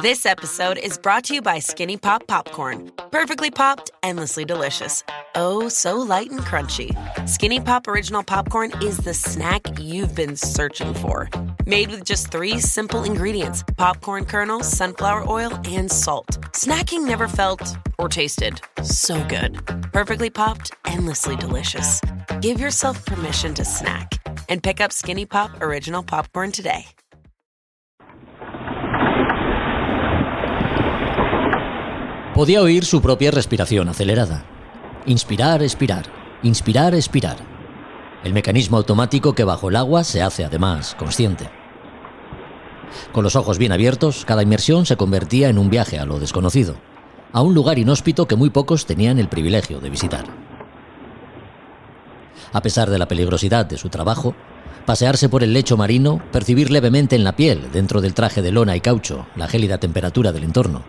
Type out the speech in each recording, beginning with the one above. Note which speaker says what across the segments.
Speaker 1: This episode is brought to you by Skinny Pop Popcorn. Perfectly popped, endlessly delicious. Oh, so light and crunchy. Skinny Pop Original Popcorn is the snack you've been searching for. Made with just 3 simple ingredients: popcorn kernels, sunflower oil, and salt. Snacking never felt or tasted so good. Perfectly popped, endlessly delicious. Give yourself permission to snack and pick up Skinny Pop Original Popcorn today.
Speaker 2: Podía oír su propia respiración acelerada. Inspirar, expirar. Inspirar, expirar. El mecanismo automático que bajo el agua se hace además consciente. Con los ojos bien abiertos, cada inmersión se convertía en un viaje a lo desconocido, a un lugar inhóspito que muy pocos tenían el privilegio de visitar. A pesar de la peligrosidad de su trabajo, pasearse por el lecho marino, percibir levemente en la piel, dentro del traje de lona y caucho, la gélida temperatura del entorno,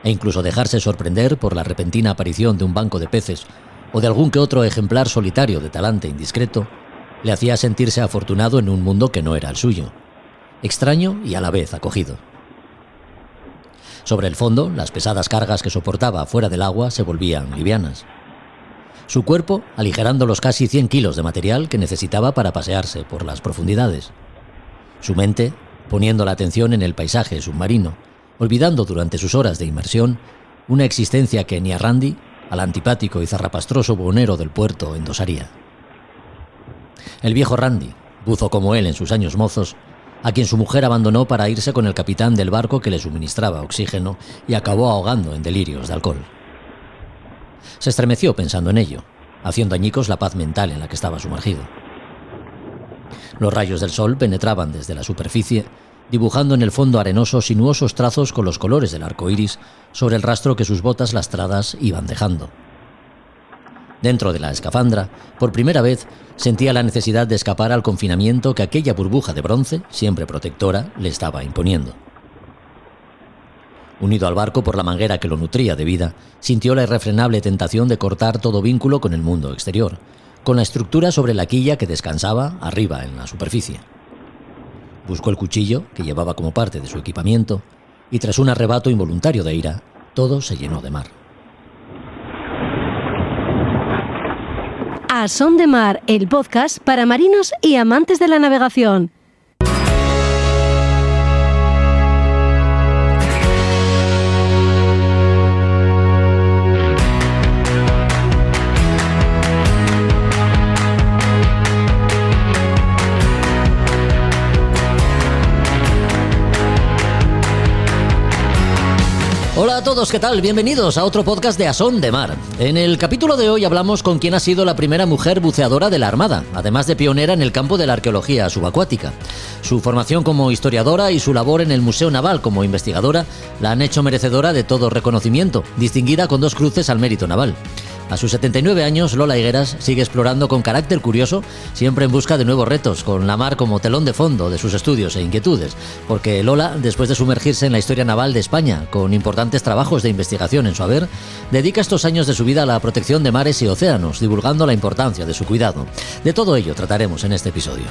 Speaker 2: e incluso dejarse sorprender por la repentina aparición de un banco de peces o de algún que otro ejemplar solitario de talante indiscreto, le hacía sentirse afortunado en un mundo que no era el suyo, extraño y a la vez acogido. Sobre el fondo, las pesadas cargas que soportaba fuera del agua se volvían livianas. Su cuerpo aligerando los casi 100 kilos de material que necesitaba para pasearse por las profundidades. Su mente poniendo la atención en el paisaje submarino, olvidando durante sus horas de inmersión una existencia que ni a Randy, al antipático y zarrapastroso buhonero del puerto, endosaría. El viejo Randy, buzo como él en sus años mozos, a quien su mujer abandonó para irse con el capitán del barco que le suministraba oxígeno y acabó ahogando en delirios de alcohol. Se estremeció pensando en ello, haciendo añicos la paz mental en la que estaba sumergido. Los rayos del sol penetraban desde la superficie, dibujando en el fondo arenoso sinuosos trazos con los colores del arco iris sobre el rastro que sus botas lastradas iban dejando. Dentro de la escafandra, por primera vez, sentía la necesidad de escapar al confinamiento que aquella burbuja de bronce, siempre protectora, le estaba imponiendo. Unido al barco por la manguera que lo nutría de vida, sintió la irrefrenable tentación de cortar todo vínculo con el mundo exterior, con la estructura sobre la quilla que descansaba arriba en la superficie. Buscó el cuchillo, que llevaba como parte de su equipamiento, y tras un arrebato involuntario de ira, todo se llenó de mar.
Speaker 3: A Son de Mar, el podcast para marinos y amantes de la navegación.
Speaker 2: Hola a todos, ¿qué tal? Bienvenidos a otro podcast de A Son de Mar. En el capítulo de hoy hablamos con quien ha sido la primera mujer buceadora de la Armada, además de pionera en el campo de la arqueología subacuática. Su formación como historiadora y su labor en el Museo Naval como investigadora la han hecho merecedora de todo reconocimiento, distinguida con 2 cruces al mérito naval. A sus 79 años, Lola Higueras sigue explorando con carácter curioso, siempre en busca de nuevos retos, con la mar como telón de fondo de sus estudios e inquietudes, porque Lola, después de sumergirse en la historia naval de España, con importantes trabajos de investigación en su haber, dedica estos años de su vida a la protección de mares y océanos, divulgando la importancia de su cuidado. De todo ello trataremos en este episodio.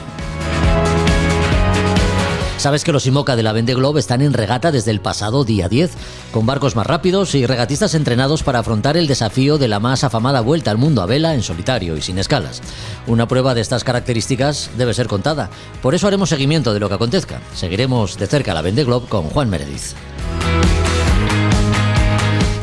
Speaker 2: Sabes que los IMOCA de la Vendée Globe están en regata desde el pasado día 10, con barcos más rápidos y regatistas entrenados para afrontar el desafío de la más afamada vuelta al mundo a vela en solitario y sin escalas. Una prueba de estas características debe ser contada, por eso haremos seguimiento de lo que acontezca. Seguiremos de cerca la Vendée Globe con Juan Meredith.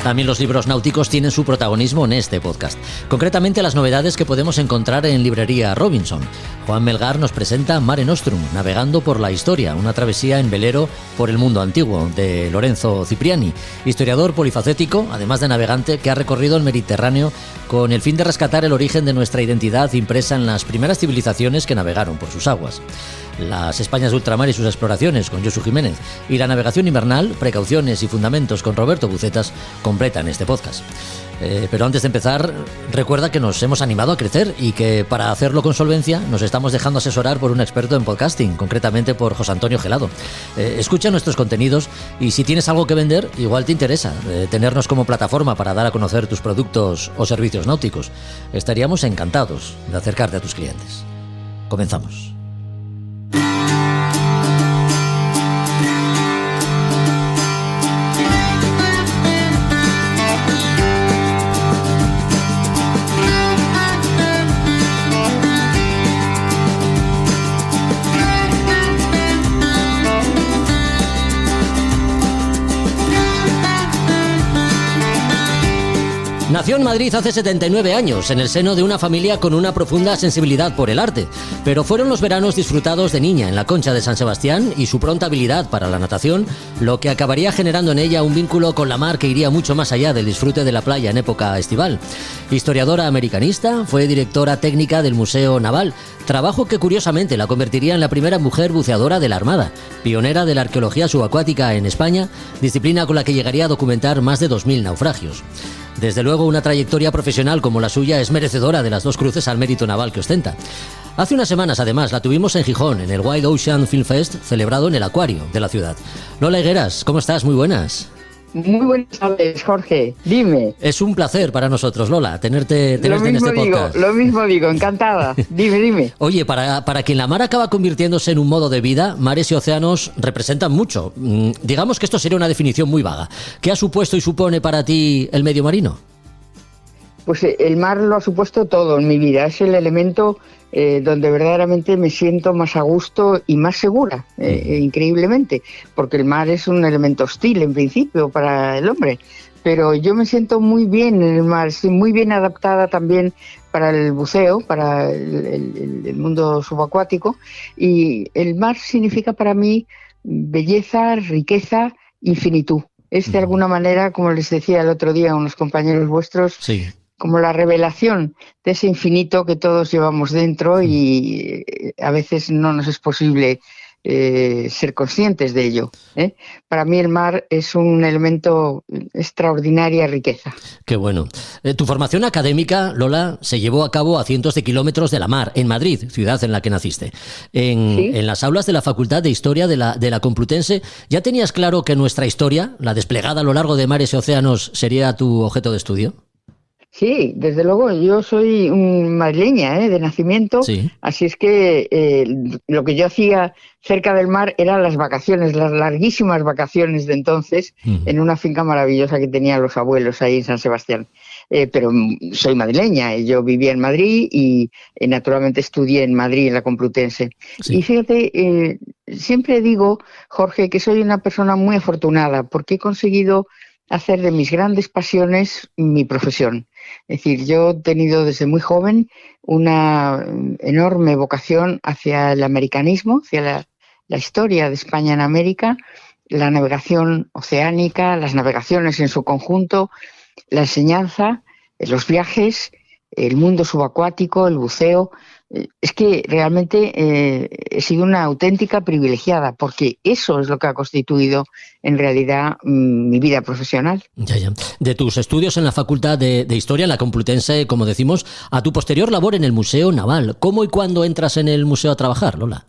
Speaker 2: También los libros náuticos tienen su protagonismo en este podcast, concretamente las novedades que podemos encontrar en Librería Robinson. Juan Melgar nos presenta Mare Nostrum, navegando por la historia, una travesía en velero por el mundo antiguo, de Lorenzo Cipriani, historiador polifacético, además de navegante, que ha recorrido el Mediterráneo con el fin de rescatar el origen de nuestra identidad impresa en las primeras civilizaciones que navegaron por sus aguas. Las Españas de ultramar y sus exploraciones con Josu Jiménez y la navegación invernal, precauciones y fundamentos con Roberto Bucetas completan este podcast. Pero antes de empezar, recuerda que nos hemos animado a crecer y que para hacerlo con solvencia nos estamos dejando asesorar por un experto en podcasting, concretamente por José Antonio Gelado. Escucha nuestros contenidos y si tienes algo que vender, igual te interesa tenernos como plataforma para dar a conocer tus productos o servicios náuticos. Estaríamos encantados de acercarte a tus clientes. Comenzamos. Nació en Madrid hace 79 años, en el seno de una familia con una profunda sensibilidad por el arte, pero fueron los veranos disfrutados de niña en la Concha de San Sebastián y su pronta habilidad para la natación lo que acabaría generando en ella un vínculo con la mar que iría mucho más allá del disfrute de la playa en época estival. Historiadora americanista, fue directora técnica del Museo Naval, trabajo que curiosamente la convertiría en la primera mujer buceadora de la Armada, pionera de la arqueología subacuática en España, disciplina con la que llegaría a documentar más de 2000 naufragios. Desde luego, una trayectoria profesional como la suya es merecedora de las 2 cruces al mérito naval que ostenta. Hace unas semanas, además, la tuvimos en Gijón, en el Wild Ocean Film Fest, celebrado en el Acuario de la ciudad. Lola Higueras, ¿cómo estás? Muy buenas.
Speaker 4: Muy buenas tardes, Jorge. Dime.
Speaker 2: Es un placer para nosotros, Lola, tenerte en este podcast.
Speaker 4: Lo mismo digo, encantada. Dime.
Speaker 2: Oye, para quien la mar acaba convirtiéndose en un modo de vida, mares y océanos representan mucho. Digamos que esto sería una definición muy vaga. ¿Qué ha supuesto y supone para ti el medio marino?
Speaker 4: Pues el mar lo ha supuesto todo en mi vida. Es el elemento donde verdaderamente me siento más a gusto y más segura, increíblemente, porque el mar es un elemento hostil en principio para el hombre, pero yo me siento muy bien en el mar, estoy muy bien adaptada también para el buceo, para el mundo subacuático, y el mar significa para mí belleza, riqueza, infinitud. Es de alguna manera, como les decía el otro día a unos compañeros vuestros, sí, como la revelación de ese infinito que todos llevamos dentro y a veces no nos es posible ser conscientes de ello. Para mí el mar es un elemento de extraordinaria riqueza.
Speaker 2: Qué bueno. Tu formación académica, Lola, se llevó a cabo a cientos de kilómetros de la mar, en Madrid, ciudad en la que naciste. En las aulas de la Facultad de Historia de la Complutense, ¿ya tenías claro que nuestra historia, la desplegada a lo largo de mares y océanos, sería tu objeto de estudio?
Speaker 4: Sí, desde luego, yo soy madrileña de nacimiento, sí. Así es que lo que yo hacía cerca del mar eran las vacaciones, las larguísimas vacaciones de entonces, en una finca maravillosa que tenían los abuelos ahí en San Sebastián. Pero soy madrileña, yo vivía en Madrid y naturalmente estudié en Madrid, en la Complutense. Sí. Y fíjate, siempre digo, Jorge, que soy una persona muy afortunada porque he conseguido hacer de mis grandes pasiones mi profesión. Es decir, yo he tenido desde muy joven una enorme vocación hacia el americanismo, hacia la historia de España en América, la navegación oceánica, las navegaciones en su conjunto, la enseñanza, los viajes, el mundo subacuático, el buceo. Es que realmente he sido una auténtica privilegiada, porque eso es lo que ha constituido en realidad mi vida profesional.
Speaker 2: Ya. De tus estudios en la Facultad de Historia, en la Complutense, como decimos, a tu posterior labor en el Museo Naval. ¿Cómo y cuándo entras en el museo a trabajar, Lola?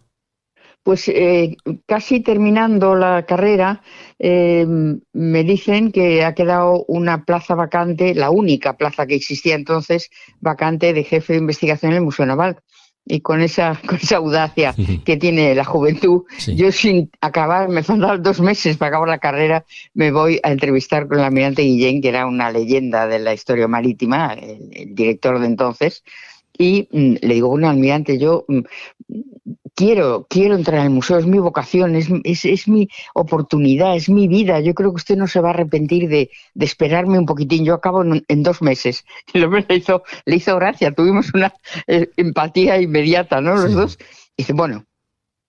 Speaker 4: Pues casi terminando la carrera, me dicen que ha quedado una plaza vacante, la única plaza que existía entonces, vacante de jefe de investigación en el Museo Naval. Y con esa audacia que tiene la juventud, sí. Yo sin acabar, me faltaban 2 meses para acabar la carrera, me voy a entrevistar con el almirante Guillén, que era una leyenda de la historia marítima, el director de entonces, y le digo, bueno, almirante, yo quiero entrar al museo, es mi vocación, es mi oportunidad, es mi vida. Yo creo que usted no se va a arrepentir de esperarme un poquitín. Yo acabo en 2 meses. Y el hombre le hizo gracia, tuvimos una empatía inmediata, ¿no? Los dos. Y dice, bueno,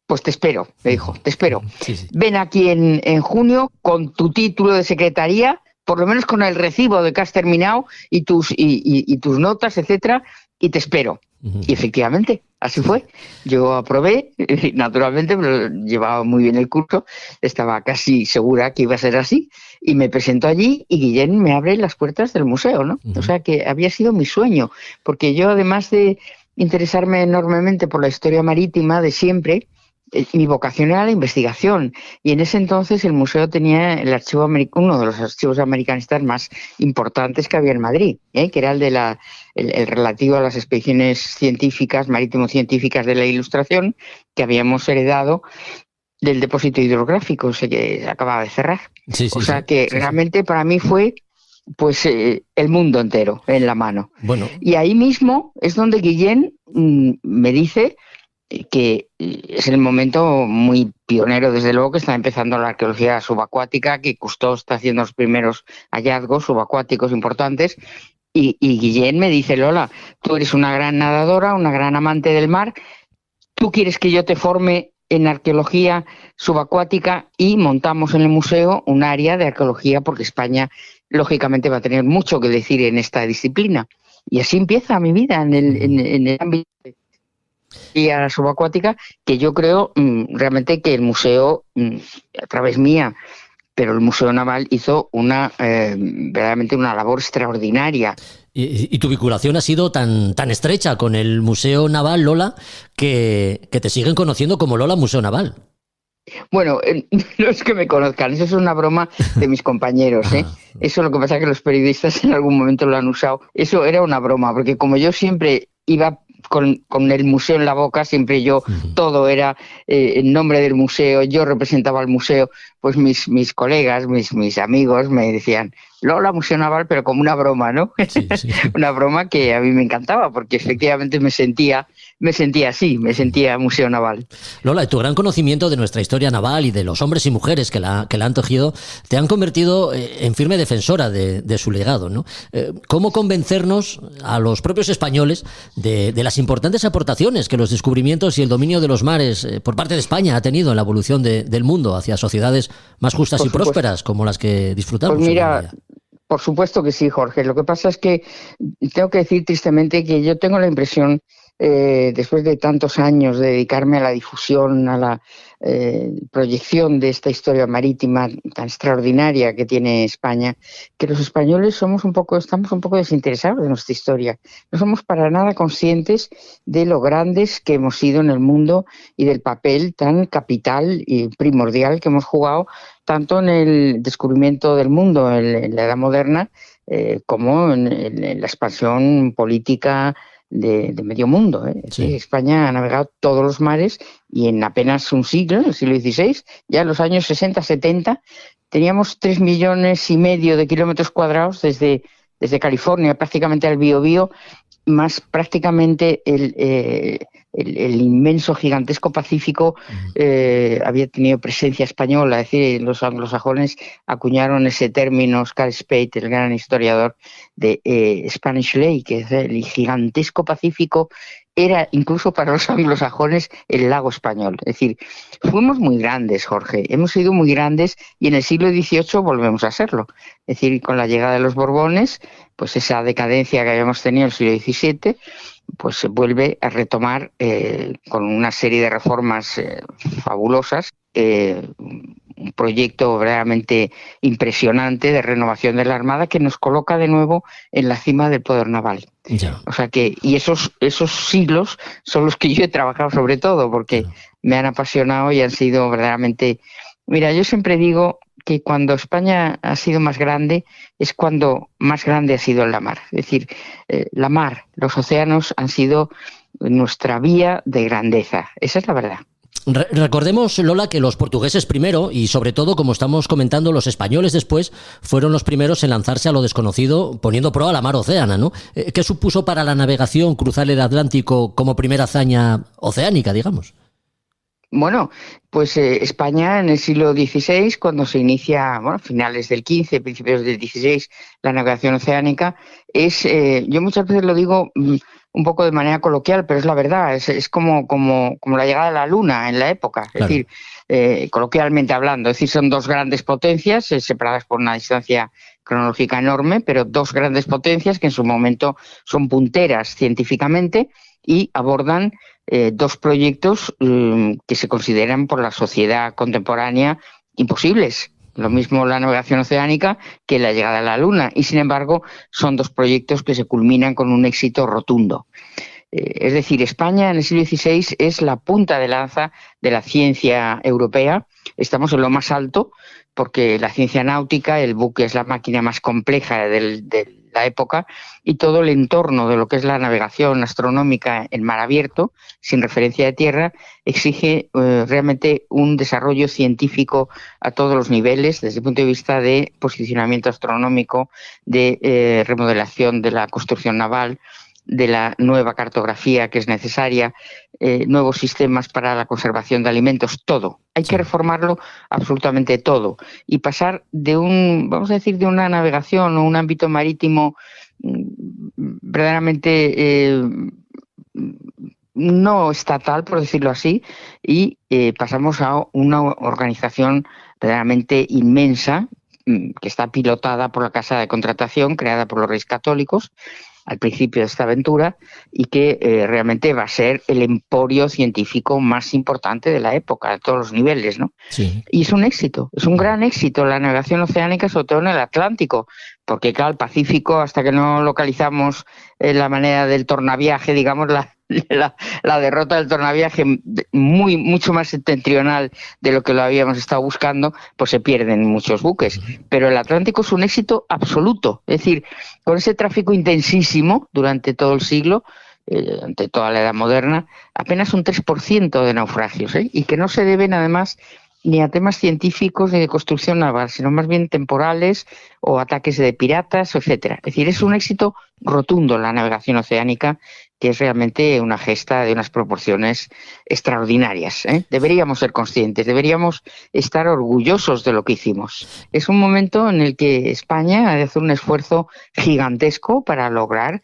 Speaker 4: pues te espero, me dijo, te espero. Sí. Ven aquí en junio con tu título de secretaría, por lo menos con el recibo de que has terminado y tus notas, etcétera, y te espero. Y efectivamente, así fue. Yo aprobé, naturalmente, pero llevaba muy bien el curso, estaba casi segura que iba a ser así, y me presento allí y Guillén me abre las puertas del museo, ¿no? O sea que había sido mi sueño, porque yo, además de interesarme enormemente por la historia marítima de siempre, mi vocación era la investigación, y en ese entonces el museo tenía el archivo uno de los archivos americanistas más importantes que había en Madrid, que era el de el relativo a las expediciones científicas, marítimo-científicas de la Ilustración, que habíamos heredado del depósito hidrográfico, que acababa de cerrar. O sea que realmente para mí fue pues el mundo entero en la mano. Bueno. Y ahí mismo es donde Guillén me dice que es el momento muy pionero, desde luego, que está empezando la arqueología subacuática, que Cousteau está haciendo los primeros hallazgos subacuáticos importantes, Y Guillén me dice, Lola, tú eres una gran nadadora, una gran amante del mar, ¿tú quieres que yo te forme en arqueología subacuática? Y montamos en el museo un área de arqueología, porque España, lógicamente, va a tener mucho que decir en esta disciplina. Y así empieza mi vida en el ámbito de la subacuática, que yo creo realmente que el museo, a través mía, pero el Museo Naval hizo verdaderamente una labor extraordinaria.
Speaker 2: Y tu vinculación ha sido tan estrecha con el Museo Naval, Lola, que te siguen conociendo como Lola Museo Naval.
Speaker 4: Bueno, no es que me conozcan, eso es una broma de mis compañeros, ¿eh? Eso lo que pasa es que los periodistas en algún momento lo han usado. Eso era una broma, porque como yo siempre iba con el museo en la boca, siempre yo, todo era en nombre del museo, yo representaba al museo, pues mis colegas, mis amigos me decían, Lola Museo Naval, pero como una broma, ¿no? Sí. Una broma que a mí me encantaba, porque efectivamente me sentía así, me sentía Museo Naval.
Speaker 2: Lola, tu gran conocimiento de nuestra historia naval y de los hombres y mujeres que la han tejido te han convertido en firme defensora de su legado, ¿no? ¿Cómo convencernos a los propios españoles de las importantes aportaciones que los descubrimientos y el dominio de los mares por parte de España ha tenido en la evolución del mundo hacia sociedades más justas y prósperas como las que disfrutamos?
Speaker 4: Pues mira, por supuesto que sí, Jorge. Lo que pasa es que tengo que decir tristemente que yo tengo la impresión, después de tantos años de dedicarme a la difusión, a la proyección de esta historia marítima tan extraordinaria que tiene España, que los españoles estamos un poco desinteresados de nuestra historia. No somos para nada conscientes de lo grandes que hemos sido en el mundo y del papel tan capital y primordial que hemos jugado tanto en el descubrimiento del mundo en la Edad Moderna como en la expansión política de medio mundo. Sí. España ha navegado todos los mares y en apenas un siglo, en el siglo XVI, ya en los años 60-70, teníamos 3,5 millones de kilómetros cuadrados desde California prácticamente al Biobío, más prácticamente el inmenso, gigantesco Pacífico había tenido presencia española. Es decir, los anglosajones acuñaron ese término, Oscar Spade, el gran historiador, de Spanish Lake, que es el gigantesco Pacífico, era incluso para los anglosajones el lago español. Es decir, fuimos muy grandes, Jorge, hemos sido muy grandes y en el siglo XVIII volvemos a serlo. Es decir, con la llegada de los Borbones, pues esa decadencia que habíamos tenido en el siglo XVII, pues se vuelve a retomar con una serie de reformas fabulosas, un proyecto verdaderamente impresionante de renovación de la Armada que nos coloca de nuevo en la cima del poder naval. Ya. O sea que, y esos siglos son los que yo he trabajado sobre todo, porque me han apasionado y han sido verdaderamente... Mira, yo siempre digo que cuando España ha sido más grande es cuando más grande ha sido la mar. Es decir, la mar, los océanos han sido nuestra vía de grandeza. Esa es la verdad.
Speaker 2: Recordemos, Lola, que los portugueses primero y sobre todo, como estamos comentando, los españoles después fueron los primeros en lanzarse a lo desconocido poniendo proa a la mar Océana, ¿no? ¿Qué supuso para la navegación cruzar el Atlántico como primera hazaña oceánica, digamos?
Speaker 4: Bueno, pues España en el siglo XVI, cuando se inicia, finales del XV, principios del XVI, la navegación oceánica, yo muchas veces lo digo un poco de manera coloquial, pero es la verdad, es como la llegada de la Luna en la época, es decir, coloquialmente hablando, es decir, son dos grandes potencias separadas por una distancia cronológica enorme, pero dos grandes potencias que en su momento son punteras científicamente y abordan dos proyectos que se consideran por la sociedad contemporánea imposibles. Lo mismo la navegación oceánica que la llegada a la Luna. Y sin embargo, son dos proyectos que se culminan con un éxito rotundo. Es decir, España en el siglo XVI es la punta de lanza de la ciencia europea. Estamos en lo más alto porque la ciencia náutica, el buque es la máquina más compleja de la época y todo el entorno de lo que es la navegación astronómica en mar abierto, sin referencia de tierra, exige realmente un desarrollo científico a todos los niveles, desde el punto de vista de posicionamiento astronómico, de remodelación de la construcción naval, de la nueva cartografía que es necesaria, nuevos sistemas para la conservación de alimentos, todo. Hay que reformarlo absolutamente todo y pasar de una navegación o un ámbito marítimo verdaderamente no estatal, por decirlo así, y pasamos a una organización verdaderamente inmensa, que está pilotada por la Casa de Contratación, creada por los Reyes Católicos al principio de esta aventura, y que realmente va a ser el emporio científico más importante de la época, a todos los niveles, ¿no?
Speaker 2: Sí.
Speaker 4: Y es un éxito, es un gran éxito la navegación oceánica, sobre todo en el Atlántico, porque claro, el Pacífico, hasta que no localizamos la manera del tornaviaje, digamos, la derrota del tornaviaje mucho más septentrional de lo que lo habíamos estado buscando, pues se pierden muchos buques. Pero el Atlántico es un éxito absoluto, es decir, con ese tráfico intensísimo durante todo el siglo, durante toda la Edad Moderna, apenas un 3% de naufragios, y que no se deben además ni a temas científicos ni de construcción naval, sino más bien temporales o ataques de piratas, etcétera. Es decir, es un éxito rotundo la navegación oceánica, que es realmente una gesta de unas proporciones extraordinarias, ¿eh? Deberíamos ser conscientes, deberíamos estar orgullosos de lo que hicimos. Es un momento en el que España ha de hacer un esfuerzo gigantesco para lograr,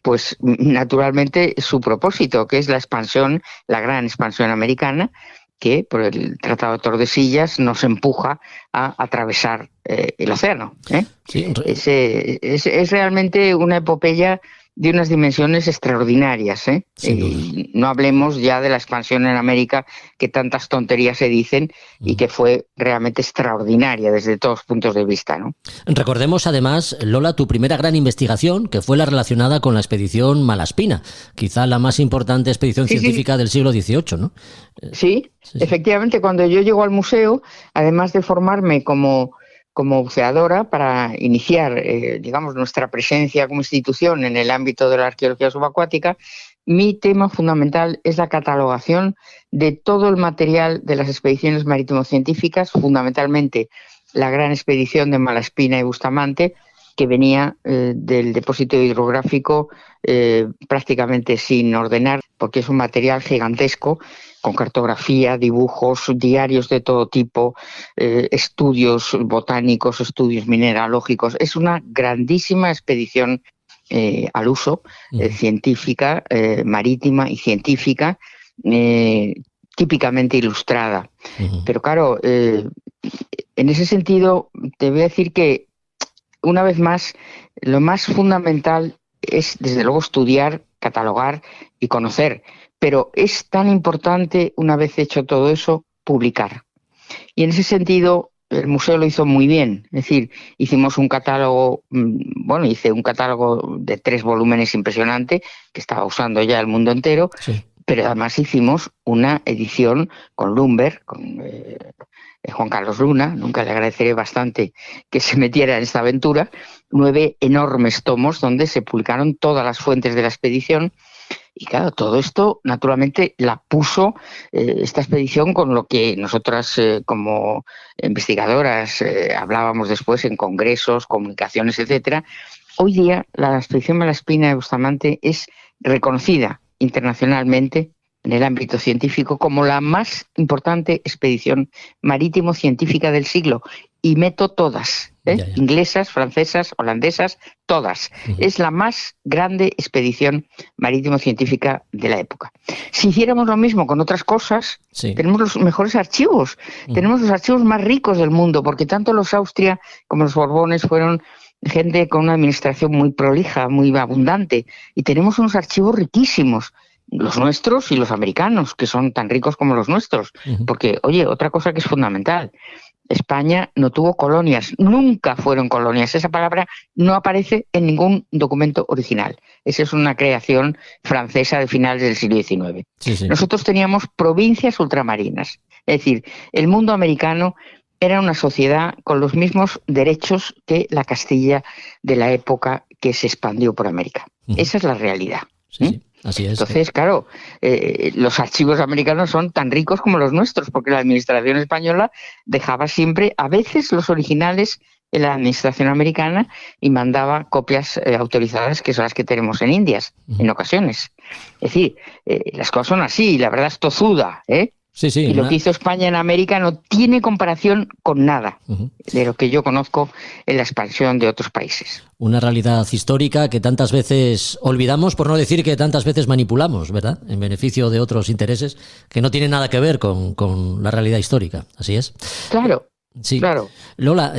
Speaker 4: pues naturalmente, su propósito, que es la expansión, la gran expansión americana, que por el Tratado de Tordesillas nos empuja a atravesar el océano, ¿eh?
Speaker 2: Sí.
Speaker 4: Es realmente una epopeya de unas dimensiones extraordinarias, ¿eh? No hablemos ya de la expansión en América, que tantas tonterías se dicen y que fue realmente extraordinaria desde todos los puntos de vista, ¿no?
Speaker 2: Recordemos además, Lola, tu primera gran investigación, que fue la relacionada con la expedición Malaspina, quizá la más importante expedición científica del siglo XVIII, ¿no?
Speaker 4: Sí, efectivamente, cuando yo llego al museo, además de formarme como buceadora para iniciar, digamos, nuestra presencia como institución en el ámbito de la arqueología subacuática, mi tema fundamental es la catalogación de todo el material de las expediciones marítimo-científicas, fundamentalmente la gran expedición de Malaspina y Bustamante, que venía del depósito hidrográfico prácticamente sin ordenar, porque es un material gigantesco, con cartografía, dibujos, diarios de todo tipo, estudios botánicos, estudios mineralógicos. Es una grandísima expedición al uso, científica, marítima y científica, típicamente ilustrada. Pero claro, en ese sentido te voy a decir que, una vez más, lo más fundamental es, desde luego, estudiar, catalogar y conocer. Pero es tan importante, una vez hecho todo eso, publicar. Y en ese sentido, el museo lo hizo muy bien. Es decir, hicimos un catálogo, hice un catálogo de 3 volúmenes impresionante, que estaba usando ya el mundo entero, pero además hicimos una edición con Lumber, con Juan Carlos Luna, nunca le agradeceré bastante que se metiera en esta aventura, 9 enormes tomos donde se publicaron todas las fuentes de la expedición. Y claro, todo esto naturalmente la puso esta expedición con lo que nosotras como investigadoras hablábamos después en congresos, comunicaciones, etcétera. Hoy día la expedición Malaspina de Bustamante es reconocida internacionalmente en el ámbito científico como la más importante expedición marítimo-científica del siglo. Y meto todas, inglesas, francesas, holandesas, todas. Es la más grande expedición marítimo-científica de la época. Si hiciéramos lo mismo con otras cosas, tenemos los mejores archivos, tenemos los archivos más ricos del mundo, porque tanto los Austria como los Borbones fueron gente con una administración muy prolija, muy abundante, y tenemos unos archivos riquísimos, los nuestros y los americanos, que son tan ricos como los nuestros, porque, oye, otra cosa que es fundamental, España no tuvo colonias, nunca fueron colonias. Esa palabra no aparece en ningún documento original. Esa es una creación francesa de finales del siglo XIX. Nosotros teníamos provincias ultramarinas. Es decir, el mundo americano era una sociedad con los mismos derechos que la Castilla de la época que se expandió por América. Esa es la realidad.
Speaker 2: Así es.
Speaker 4: Entonces, claro, los archivos americanos son tan ricos como los nuestros, porque la administración española dejaba siempre, a veces, los originales en la administración americana y mandaba copias autorizadas, que son las que tenemos en Indias, en ocasiones. Es decir, las cosas son así, la verdad es tozuda,
Speaker 2: Sí, sí.
Speaker 4: Y lo que hizo España en América no tiene comparación con nada de lo que yo conozco en la expansión de otros países.
Speaker 2: Una realidad histórica que tantas veces olvidamos, por no decir que tantas veces manipulamos, ¿verdad? En beneficio de otros intereses que no tienen nada que ver con la realidad histórica. Así es.
Speaker 4: Claro.
Speaker 2: Sí.
Speaker 4: Claro.
Speaker 2: Lola,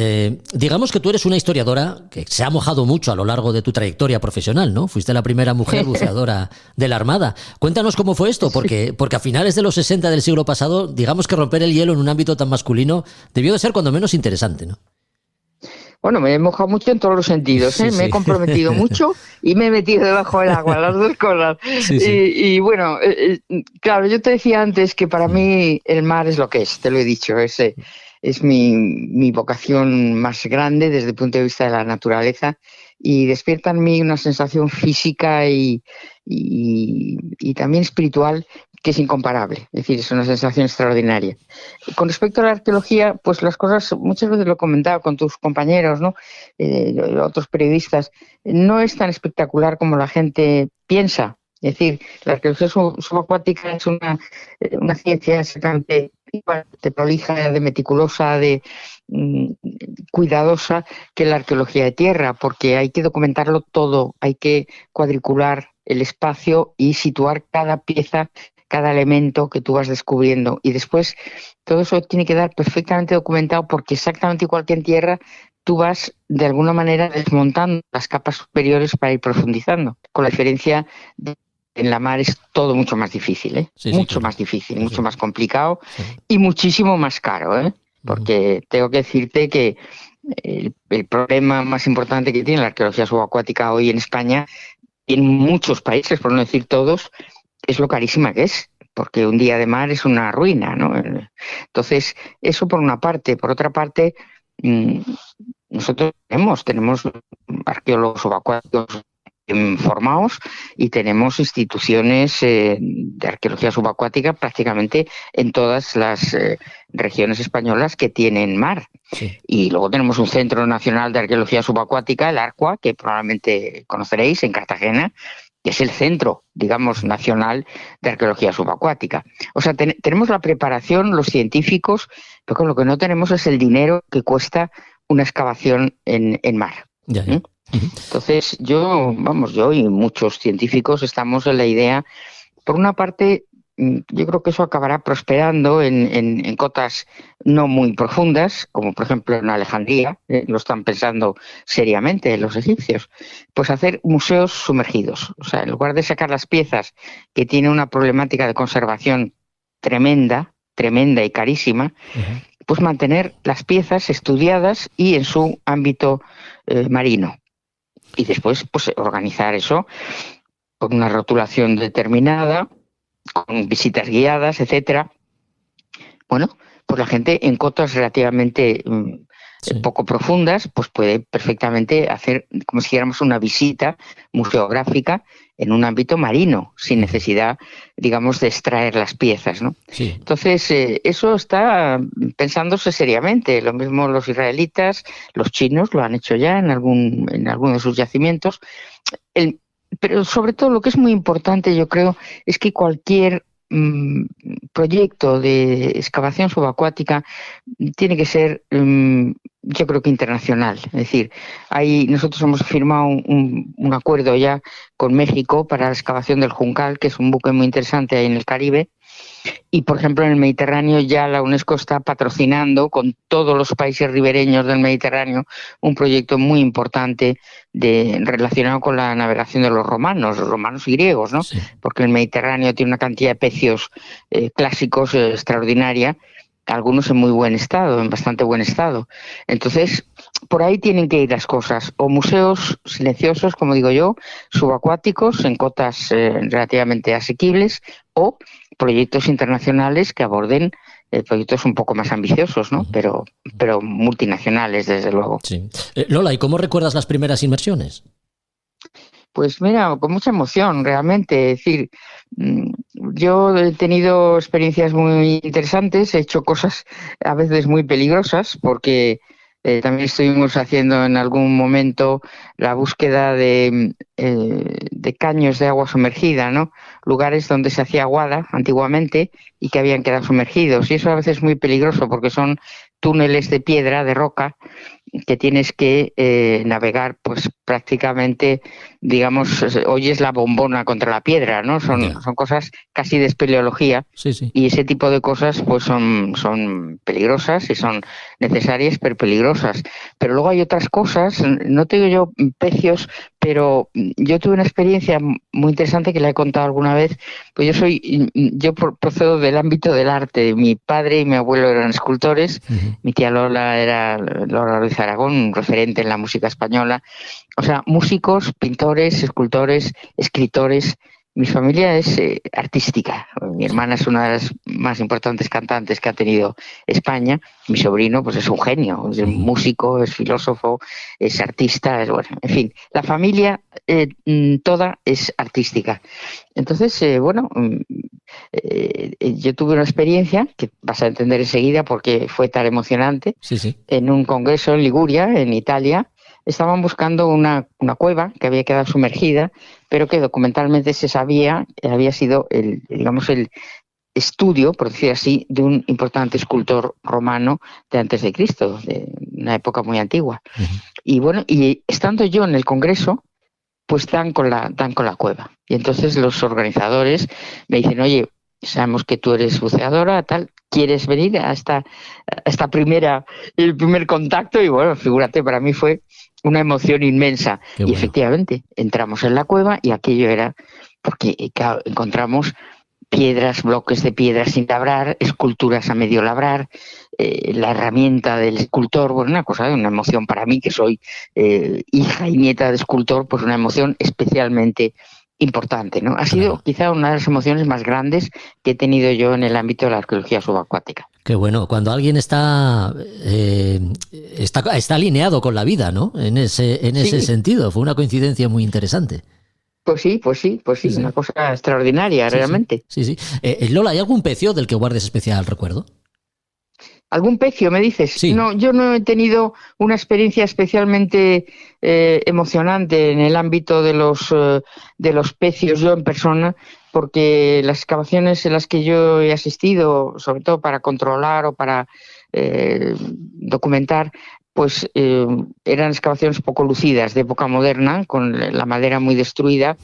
Speaker 2: digamos que tú eres una historiadora que se ha mojado mucho a lo largo de tu trayectoria profesional, ¿no? Fuiste la primera mujer buceadora de la Armada. Cuéntanos cómo fue esto, porque a finales de los 60 del siglo pasado, digamos que romper el hielo en un ámbito tan masculino debió de ser cuando menos interesante, ¿no?
Speaker 4: Bueno, me he mojado mucho en todos los sentidos, ¿eh?
Speaker 2: Sí.
Speaker 4: Me he comprometido mucho y me he metido debajo del agua, las dos cosas.
Speaker 2: Sí.
Speaker 4: Y bueno, claro, yo te decía antes que para mí el mar es lo que es, te lo he dicho, es mi vocación más grande desde el punto de vista de la naturaleza y despierta en mí una sensación física y también espiritual que es incomparable, es decir, es una sensación extraordinaria. Con respecto a la arqueología, pues las cosas, muchas veces lo he comentado con tus compañeros, ¿no? Otros periodistas, no es tan espectacular como la gente piensa. Es decir, la arqueología subacuática es una ciencia exactamente de prolija, de meticulosa, de cuidadosa que la arqueología de tierra, porque hay que documentarlo todo, hay que cuadricular el espacio y situar cada pieza, cada elemento que tú vas descubriendo. Y después todo eso tiene que dar perfectamente documentado porque exactamente igual que en tierra, tú vas de alguna manera desmontando las capas superiores para ir profundizando, con la diferencia de en la mar es todo mucho más difícil, ¿eh? Mucho más difícil, mucho más complicado y muchísimo más caro, ¿eh? Porque tengo que decirte que el problema más importante que tiene la arqueología subacuática hoy en España, y en muchos países, por no decir todos, es lo carísima que es, porque un día de mar es una ruina, ¿no? Entonces, eso por una parte. Por otra parte, nosotros tenemos arqueólogos subacuáticos formados y tenemos instituciones de arqueología subacuática prácticamente en todas las regiones españolas que tienen mar. Sí. Y luego tenemos un Centro Nacional de Arqueología Subacuática, el ARCUA, que probablemente conoceréis, en Cartagena, que es el centro, digamos, nacional de arqueología subacuática. O sea, tenemos la preparación, los científicos, pero lo que no tenemos es el dinero que cuesta una excavación en mar.
Speaker 2: Ya.
Speaker 4: Entonces, yo y muchos científicos estamos en la idea, por una parte, yo creo que eso acabará prosperando en cotas no muy profundas, como por ejemplo en Alejandría, lo están pensando seriamente los egipcios, pues hacer museos sumergidos. O sea, en lugar de sacar las piezas que tienen una problemática de conservación tremenda y carísima, pues mantener las piezas estudiadas y en su ámbito marino. Y después, pues organizar eso con una rotulación determinada, con visitas guiadas, etcétera. Bueno, pues la gente en cotas relativamente poco profundas, pues puede perfectamente hacer como si hiciéramos una visita museográfica en un ámbito marino, sin necesidad, digamos, de extraer las piezas, ¿no?
Speaker 2: Sí.
Speaker 4: Entonces, eso está pensándose seriamente. Lo mismo los israelitas, los chinos lo han hecho ya en alguno de sus yacimientos. Pero sobre todo lo que es muy importante, yo creo, es que cualquier proyecto de excavación subacuática tiene que ser, yo creo que internacional. Es decir, nosotros hemos firmado un acuerdo ya con México para la excavación del Juncal, que es un buque muy interesante ahí en el Caribe. Y, por ejemplo, en el Mediterráneo ya la UNESCO está patrocinando con todos los países ribereños del Mediterráneo un proyecto muy importante relacionado con la navegación de los romanos y griegos, ¿no?
Speaker 2: Sí.
Speaker 4: Porque el Mediterráneo tiene una cantidad de pecios clásicos extraordinaria, algunos en muy buen estado, en bastante buen estado. Entonces, por ahí tienen que ir las cosas, o museos silenciosos, como digo yo, subacuáticos, en cotas relativamente asequibles, o proyectos internacionales que aborden proyectos un poco más ambiciosos, ¿no? Pero multinacionales, desde luego.
Speaker 2: Sí. Lola, ¿y cómo recuerdas las primeras inmersiones?
Speaker 4: Pues mira, con mucha emoción, realmente. Es decir, yo he tenido experiencias muy interesantes, he hecho cosas a veces muy peligrosas, porque También estuvimos haciendo en algún momento la búsqueda de caños de agua sumergida, ¿no? Lugares donde se hacía aguada antiguamente y que habían quedado sumergidos. Y eso a veces es muy peligroso porque son túneles de piedra, de roca, que tienes que navegar, pues prácticamente, digamos, oyes la bombona contra la piedra, ¿no? Son cosas casi de espeleología.
Speaker 2: Sí.
Speaker 4: Y ese tipo de cosas pues son peligrosas y son necesarias, pero peligrosas. Pero luego hay otras cosas, no te digo yo pecios, pero yo tuve una experiencia muy interesante que la he contado alguna vez. Pues yo procedo del ámbito del arte. Mi padre y mi abuelo eran escultores, mi tía Lola era Lola Ruiz Aragón, un referente en la música española. O sea, músicos, pintores, escultores, escritores. Mi familia es artística. Mi hermana es una de las más importantes cantantes que ha tenido España. Mi sobrino pues es un genio, es músico, es filósofo, es artista, bueno, en fin, la familia toda es artística. Entonces, yo tuve una experiencia que vas a entender enseguida porque fue tan emocionante.
Speaker 2: Sí.
Speaker 4: En un congreso en Liguria, en Italia. Estaban buscando una cueva que había quedado sumergida, pero que documentalmente se sabía que había sido el estudio, por decir así, de un importante escultor romano de antes de Cristo, de una época muy antigua. Y bueno, y estando yo en el congreso, pues dan con la cueva. Y entonces los organizadores me dicen, oye, sabemos que tú eres buceadora, tal, ¿quieres venir a el primer contacto? Y bueno, figúrate, para mí fue una emoción inmensa.
Speaker 2: Qué
Speaker 4: y
Speaker 2: bueno.
Speaker 4: efectivamente, entramos en la cueva y aquello era, porque claro, encontramos piedras, bloques de piedras sin labrar, esculturas a medio labrar, la herramienta del escultor, bueno, una emoción para mí, que soy hija y nieta de escultor, pues una emoción especialmente importante, ¿no? Ha sido quizá una de las emociones más grandes que he tenido yo en el ámbito de la arqueología subacuática.
Speaker 2: Qué bueno, cuando alguien está alineado con la vida, ¿no? En ese sentido, fue una coincidencia muy interesante.
Speaker 4: Pues sí, una cosa extraordinaria, realmente.
Speaker 2: Sí. Lola, ¿hay algún pecio del que guardes especial recuerdo?
Speaker 4: ¿Algún pecio, me dices?
Speaker 2: Sí.
Speaker 4: No, yo no he tenido una experiencia especialmente emocionante en el ámbito de los pecios, yo en persona, porque las excavaciones en las que yo he asistido, sobre todo para controlar o para documentar, pues eran excavaciones poco lucidas, de época moderna, con la madera muy destruida,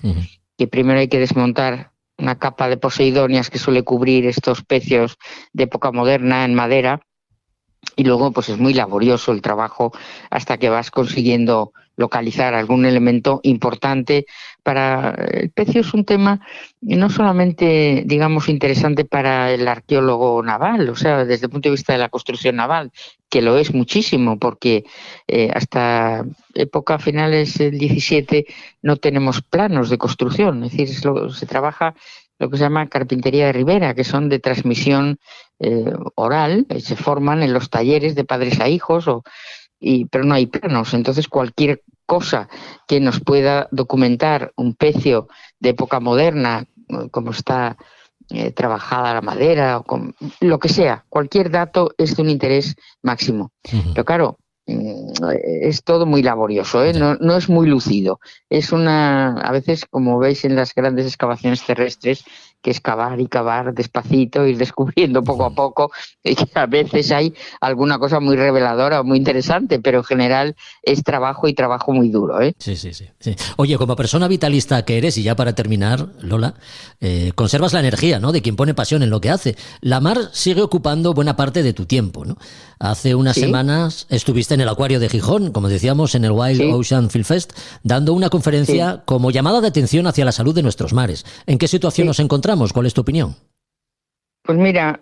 Speaker 4: que primero hay que desmontar una capa de poseidonias que suele cubrir estos pecios de época moderna en madera, y luego pues es muy laborioso el trabajo hasta que vas consiguiendo localizar algún elemento importante. Para el pecio es un tema no solamente, digamos, interesante para el arqueólogo naval, o sea, desde el punto de vista de la construcción naval, que lo es muchísimo, porque hasta época finales del 17 no tenemos planos de construcción, es decir, se trabaja lo que se llama carpintería de ribera, que son de transmisión oral, se forman en los talleres de padres a hijos, pero no hay planos. Entonces cualquier cosa que nos pueda documentar un pecio de época moderna, como está trabajada la madera, o lo que sea, cualquier dato es de un interés máximo. Pero claro, es todo muy laborioso, ¿eh? No es muy lúcido. A veces, como veis en las grandes excavaciones terrestres, que es cavar y cavar despacito, ir descubriendo poco a poco, y que a veces hay alguna cosa muy reveladora o muy interesante, pero en general es trabajo y trabajo muy duro, ¿eh?
Speaker 2: Sí. Oye, como persona vitalista que eres, y ya para terminar, Lola, conservas la energía, ¿no?, de quien pone pasión en lo que hace. La mar sigue ocupando buena parte de tu tiempo, ¿no? Hace unas semanas estuviste en el Acuario de Gijón, como decíamos, en el Wild Ocean Film Fest, dando una conferencia como llamada de atención hacia la salud de nuestros mares. ¿En qué situación nos encontramos? ¿Cuál es tu opinión?
Speaker 4: Pues mira,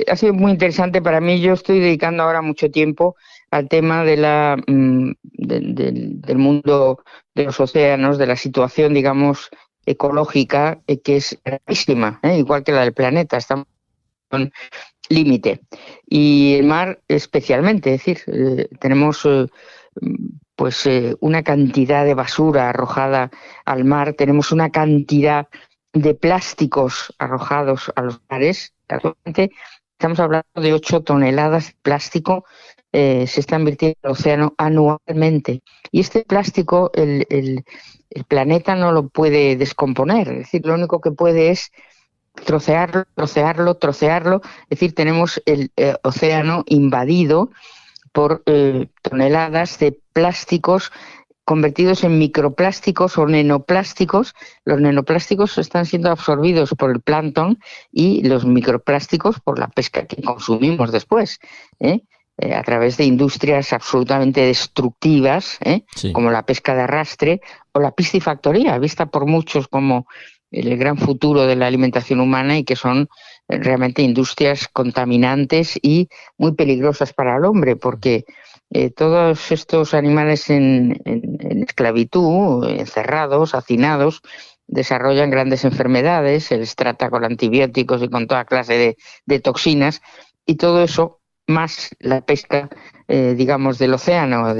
Speaker 4: ha sido muy interesante para mí. Yo estoy dedicando ahora mucho tiempo al tema del mundo de los océanos, de la situación, digamos, ecológica, que es gravísima, igual que la del planeta. Estamos en límite. Y el mar especialmente, es decir, tenemos una cantidad de basura arrojada al mar, tenemos una cantidad de plásticos arrojados a los mares. Actualmente estamos hablando de 8 toneladas de plástico se están vertiendo al océano anualmente. Y este plástico el planeta no lo puede descomponer, es decir, lo único que puede es trocearlo. Es decir, tenemos el océano invadido por toneladas de plásticos convertidos en microplásticos o nanoplásticos. Los nanoplásticos están siendo absorbidos por el plancton y los microplásticos por la pesca que consumimos después, a través de industrias absolutamente destructivas,
Speaker 2: Sí.
Speaker 4: como la pesca de arrastre o la piscifactoría, vista por muchos como el gran futuro de la alimentación humana y que son realmente industrias contaminantes y muy peligrosas para el hombre, porque todos estos animales en esclavitud, encerrados, hacinados, desarrollan grandes enfermedades, se les trata con antibióticos y con toda clase de toxinas, y todo eso, más la pesca, digamos, del océano,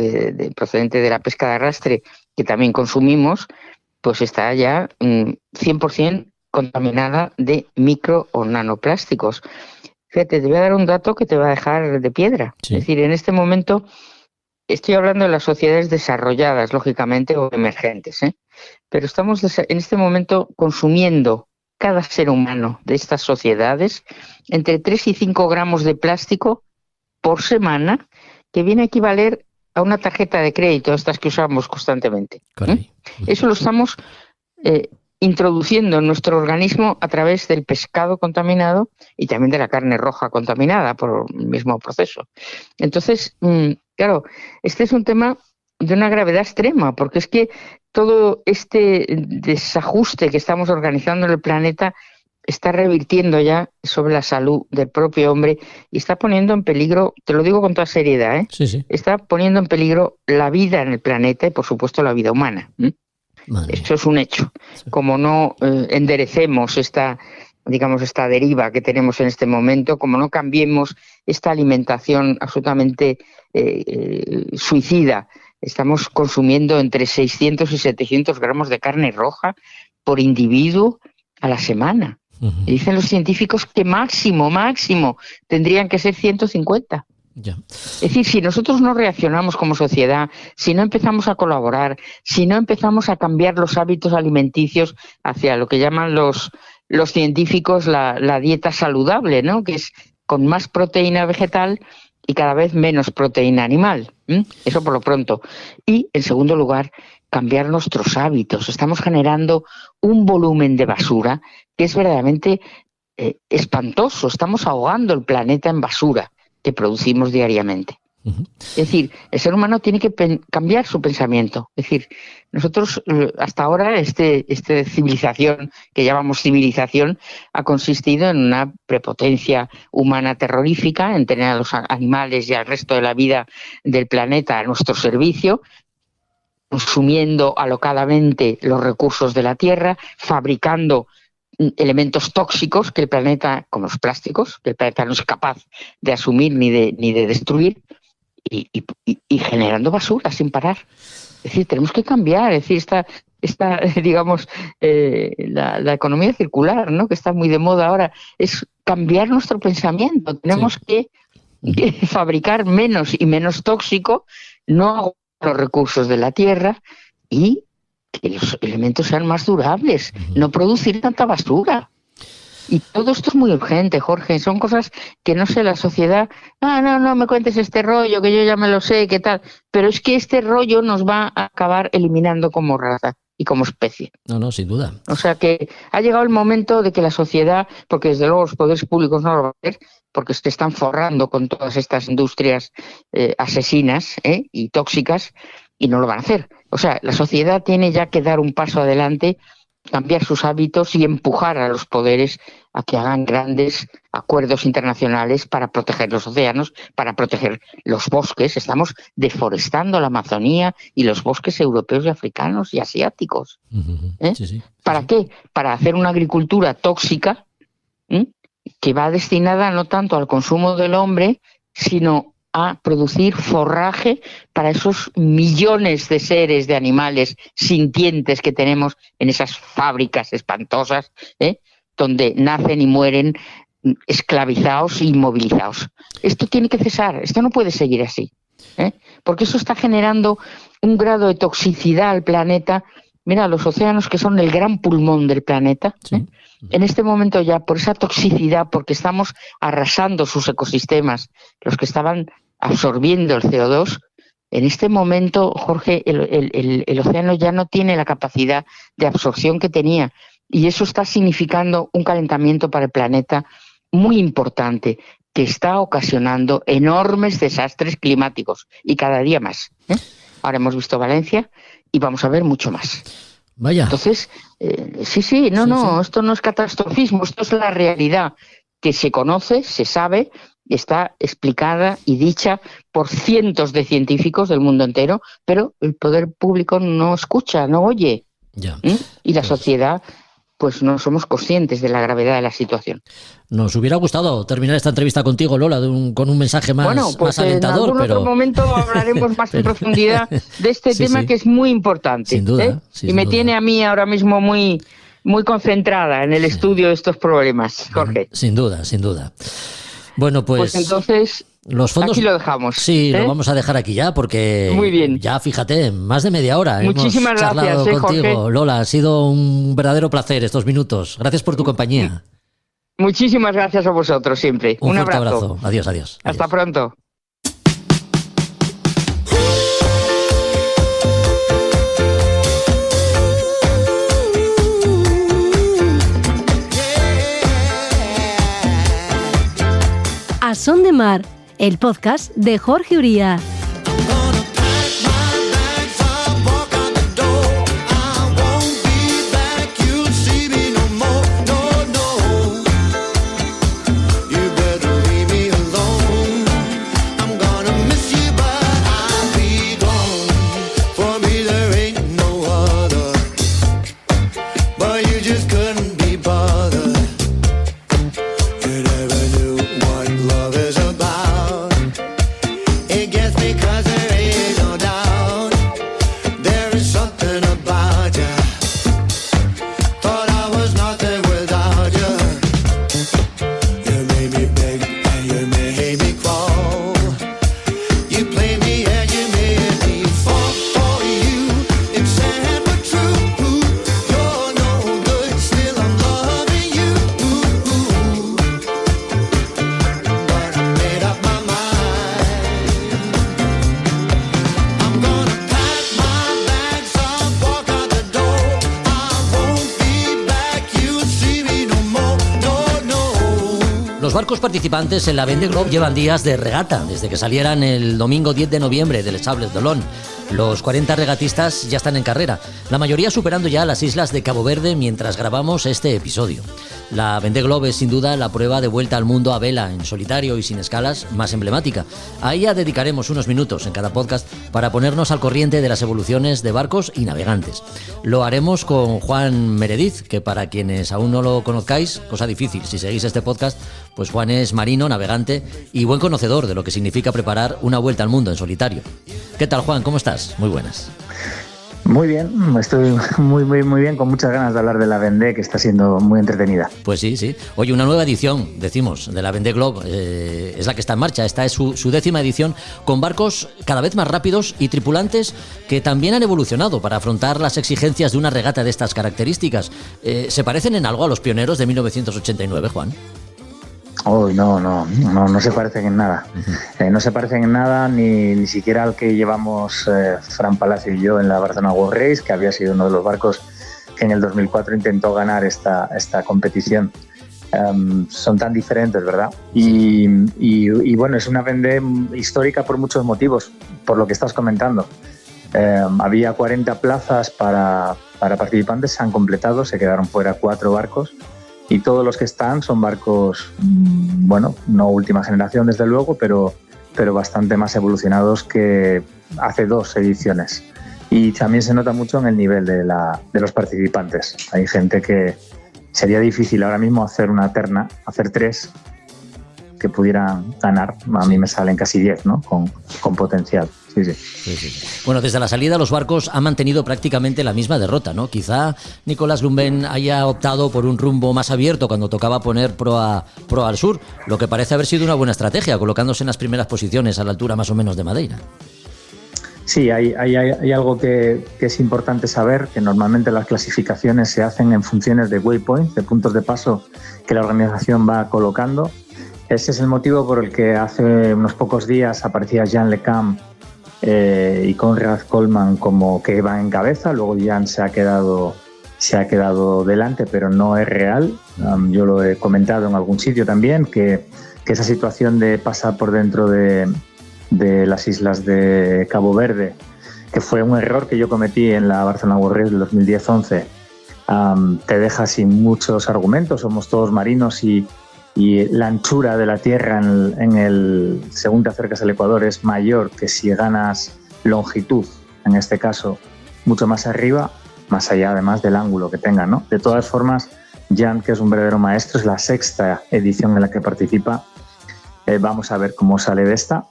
Speaker 4: procedente de la pesca de arrastre, que también consumimos, pues está ya 100% contaminada de micro o nanoplásticos. Fíjate, te voy a dar un dato que te va a dejar de piedra.
Speaker 2: Sí.
Speaker 4: Es decir, en este momento estoy hablando de las sociedades desarrolladas, lógicamente, o emergentes, pero estamos en este momento consumiendo cada ser humano de estas sociedades entre 3 y 5 gramos de plástico por semana, que viene a equivaler a una tarjeta de crédito, estas que usamos constantemente. Eso lo estamos introduciendo en nuestro organismo a través del pescado contaminado y también de la carne roja contaminada por el mismo proceso. Entonces, claro, este es un tema de una gravedad extrema, porque es que todo este desajuste que estamos organizando en el planeta está revirtiendo ya sobre la salud del propio hombre y está poniendo en peligro, te lo digo con toda seriedad,
Speaker 2: Sí.
Speaker 4: Está poniendo en peligro la vida en el planeta y, por supuesto, la vida humana. Eso es un hecho. Sí. Como no enderecemos esta deriva que tenemos en este momento, como no cambiemos esta alimentación absolutamente suicida, estamos consumiendo entre 600 y 700 gramos de carne roja por individuo a la semana. Y dicen los científicos que máximo tendrían que ser 150.
Speaker 2: Ya.
Speaker 4: Es decir, si nosotros no reaccionamos como sociedad, si no empezamos a colaborar, si no empezamos a cambiar los hábitos alimenticios hacia lo que llaman los científicos la dieta saludable, ¿no? Que es con más proteína vegetal y cada vez menos proteína animal. Eso por lo pronto. Y, en segundo lugar, cambiar nuestros hábitos. Estamos generando un volumen de basura que es verdaderamente espantoso. Estamos ahogando el planeta en basura que producimos diariamente. Es decir, el ser humano tiene que cambiar su pensamiento. Es decir, nosotros hasta ahora esta civilización, que llamamos civilización, ha consistido en una prepotencia humana terrorífica, en tener a los animales y al resto de la vida del planeta a nuestro servicio, consumiendo alocadamente los recursos de la Tierra, fabricando elementos tóxicos que el planeta, como los plásticos, que el planeta no es capaz de asumir ni de destruir, y generando basura sin parar. Es decir, tenemos que cambiar. Es decir, esta digamos, la economía circular, ¿no?, que está muy de moda ahora, es cambiar nuestro pensamiento. Tenemos que fabricar menos y menos tóxico, no agotar los recursos de la Tierra y que los elementos sean más durables, no producir tanta basura. Y todo esto es muy urgente, Jorge. Son cosas que no sé, la sociedad, no me cuentes este rollo, que yo ya me lo sé, qué tal. Pero es que este rollo nos va a acabar eliminando como raza y como especie.
Speaker 2: No, sin duda.
Speaker 4: O sea que ha llegado el momento de que la sociedad, porque desde luego los poderes públicos no lo van a hacer, porque se están forrando con todas estas industrias asesinas y tóxicas, y no lo van a hacer. O sea, la sociedad tiene ya que dar un paso adelante, cambiar sus hábitos y empujar a los poderes a que hagan grandes acuerdos internacionales para proteger los océanos, para proteger los bosques. Estamos deforestando la Amazonía y los bosques europeos y africanos y asiáticos.
Speaker 2: Sí.
Speaker 4: ¿Para qué? Para hacer una agricultura tóxica que va destinada no tanto al consumo del hombre, sino a producir forraje para esos millones de seres, de animales sintientes que tenemos en esas fábricas espantosas, donde nacen y mueren esclavizados e inmovilizados. Esto tiene que cesar, esto no puede seguir así, porque eso está generando un grado de toxicidad al planeta. Mira, los océanos, que son el gran pulmón del planeta,
Speaker 2: Sí.
Speaker 4: En este momento ya, por esa toxicidad, porque estamos arrasando sus ecosistemas, los que estaban absorbiendo el CO2, en este momento, Jorge, el océano ya no tiene la capacidad de absorción que tenía, y eso está significando un calentamiento para el planeta muy importante, que está ocasionando enormes desastres climáticos, y cada día más. Ahora hemos visto Valencia y vamos a ver mucho más.
Speaker 2: Vaya.
Speaker 4: Entonces, esto no es catastrofismo, esto es la realidad que se conoce, se sabe, está explicada y dicha por cientos de científicos del mundo entero, pero el poder público no escucha, no oye.
Speaker 2: Ya.
Speaker 4: Y la sociedad, pues no somos conscientes de la gravedad de la situación.
Speaker 2: Nos hubiera gustado terminar esta entrevista contigo, Lola, con un mensaje más, más alentador.
Speaker 4: En algún otro momento hablaremos más en profundidad de este tema que es muy importante.
Speaker 2: Sin duda.
Speaker 4: Y me tiene a mí ahora mismo muy, muy concentrada en el estudio de estos problemas, Jorge.
Speaker 2: Sin duda, sin duda. Bueno, pues
Speaker 4: entonces
Speaker 2: los fondos,
Speaker 4: aquí lo dejamos.
Speaker 2: Sí, lo vamos a dejar aquí ya porque
Speaker 4: muy bien.
Speaker 2: Ya fíjate, más de media hora
Speaker 4: Muchísimas
Speaker 2: hemos charlado
Speaker 4: gracias,
Speaker 2: contigo.
Speaker 4: Jorge.
Speaker 2: Lola, ha sido un verdadero placer estos minutos. Gracias por tu compañía.
Speaker 4: Muchísimas gracias a vosotros siempre.
Speaker 2: Un fuerte abrazo. Adiós.
Speaker 4: Hasta pronto.
Speaker 3: A Son de Mar, el podcast de Jorge Uría.
Speaker 2: Los barcos participantes en la Vendée Globe llevan días de regata, desde que salieran el domingo 10 de noviembre del Sables d'Olonne. Los 40 regatistas ya están en carrera, la mayoría superando ya las islas de Cabo Verde mientras grabamos este episodio. La Vendée Globe es sin duda la prueba de vuelta al mundo a vela, en solitario y sin escalas, más emblemática. A ella dedicaremos unos minutos en cada podcast para ponernos al corriente de las evoluciones de barcos y navegantes. Lo haremos con Juan Merediz, que para quienes aún no lo conozcáis, cosa difícil si seguís este podcast, pues Juan es marino, navegante y buen conocedor de lo que significa preparar una vuelta al mundo en solitario. ¿Qué tal, Juan? ¿Cómo estás? Muy buenas.
Speaker 5: Muy bien, estoy muy bien, con muchas ganas de hablar de la Vendée, que está siendo muy entretenida.
Speaker 2: Pues sí. Oye, una nueva edición, decimos, de la Vendée Globe, es la que está en marcha. Esta es su 10ª edición, con barcos cada vez más rápidos y tripulantes que también han evolucionado para afrontar las exigencias de una regata de estas características. ¿Se parecen en algo a los pioneros de 1989, Juan?
Speaker 5: No se parecen en nada. No se parecen en nada ni siquiera al que llevamos Fran Palacio y yo en la Barcelona World Race, que había sido uno de los barcos que en el 2004 intentó ganar esta competición. Son tan diferentes, ¿verdad? Y bueno, es una Vendée histórica por muchos motivos, por lo que estás comentando. Había 40 plazas para participantes, se han completado, se quedaron fuera 4 barcos. Y todos los que están son barcos, bueno, no última generación desde luego, pero bastante más evolucionados que hace 2 ediciones. Y también se nota mucho en el nivel de los participantes. Hay gente que sería difícil ahora mismo hacer una terna, hacer 3 que pudieran ganar. A mí me salen casi 10, ¿no? Con potencial. Sí.
Speaker 2: Bueno, desde la salida los barcos han mantenido prácticamente la misma derrota, ¿no? Quizá Nicolás Lundben haya optado por un rumbo más abierto cuando tocaba poner proa al sur, lo que parece haber sido una buena estrategia, colocándose en las primeras posiciones a la altura más o menos de Madeira.
Speaker 5: Sí, hay algo que es importante saber, que normalmente las clasificaciones se hacen en funciones de waypoints, de puntos de paso que la organización va colocando. Ese es el motivo por el que hace unos pocos días aparecía Jan Le Cam y Konrad Coleman como que van en cabeza. Luego Jan se ha quedado delante, pero no es real. Yo lo he comentado en algún sitio también, que esa situación de pasar por dentro de las islas de Cabo Verde, que fue un error que yo cometí en la Barcelona World Race del 2010-11, te deja sin muchos argumentos. Somos todos marinos y la anchura de la Tierra según te acercas al Ecuador es mayor que si ganas longitud, en este caso, mucho más arriba, más allá además del ángulo que tenga, ¿no? De todas formas, Jan, que es un verdadero maestro, es la 6ª edición en la que participa. Vamos a ver cómo sale de esta.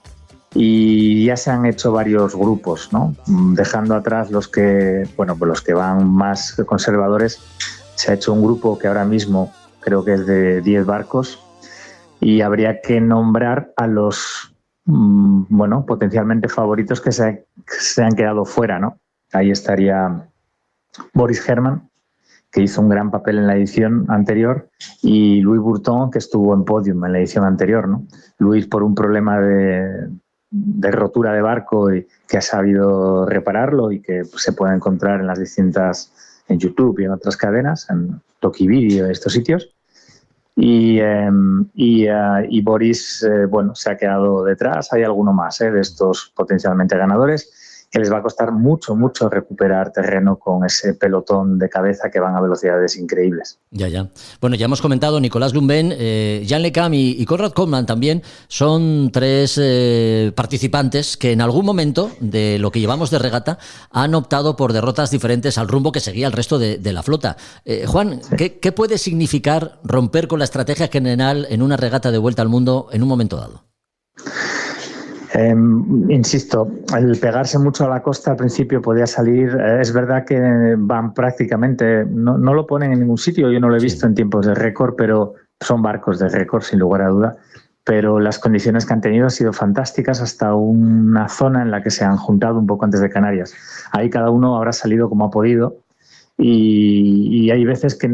Speaker 5: Y ya se han hecho varios grupos, ¿no? Dejando atrás los que van más conservadores. Se ha hecho un grupo que ahora mismo creo que es de 10 barcos y habría que nombrar a los potencialmente favoritos que se han quedado fuera, ¿no? Ahí estaría Boris Herrmann, que hizo un gran papel en la edición anterior, y Louis Bourton, que estuvo en podium en la edición anterior, ¿no? Louis por un problema de rotura de barco y que ha sabido repararlo y que se puede encontrar en las distintas, en YouTube y en otras cadenas, en Toki Video y estos sitios. Y Boris, se ha quedado detrás. Hay alguno más de estos potencialmente ganadores que les va a costar mucho recuperar terreno con ese pelotón de cabeza que van a velocidades increíbles.
Speaker 2: Ya. Bueno, ya hemos comentado Nicolás Lundben, Jan Le Cam y Konrad Coleman también son 3 participantes que en algún momento de lo que llevamos de regata han optado por derrotas diferentes al rumbo que seguía el resto de la flota. Juan, sí. ¿Qué puede significar romper con la estrategia general en una regata de vuelta al mundo en un momento dado?
Speaker 5: Insisto, el pegarse mucho a la costa al principio podía salir. Es verdad que van prácticamente, no lo ponen en ningún sitio, yo no lo he visto en tiempos de récord, pero son barcos de récord sin lugar a duda. Pero las condiciones que han tenido han sido fantásticas hasta una zona en la que se han juntado un poco antes de Canarias. Ahí cada uno habrá salido como ha podido y hay veces que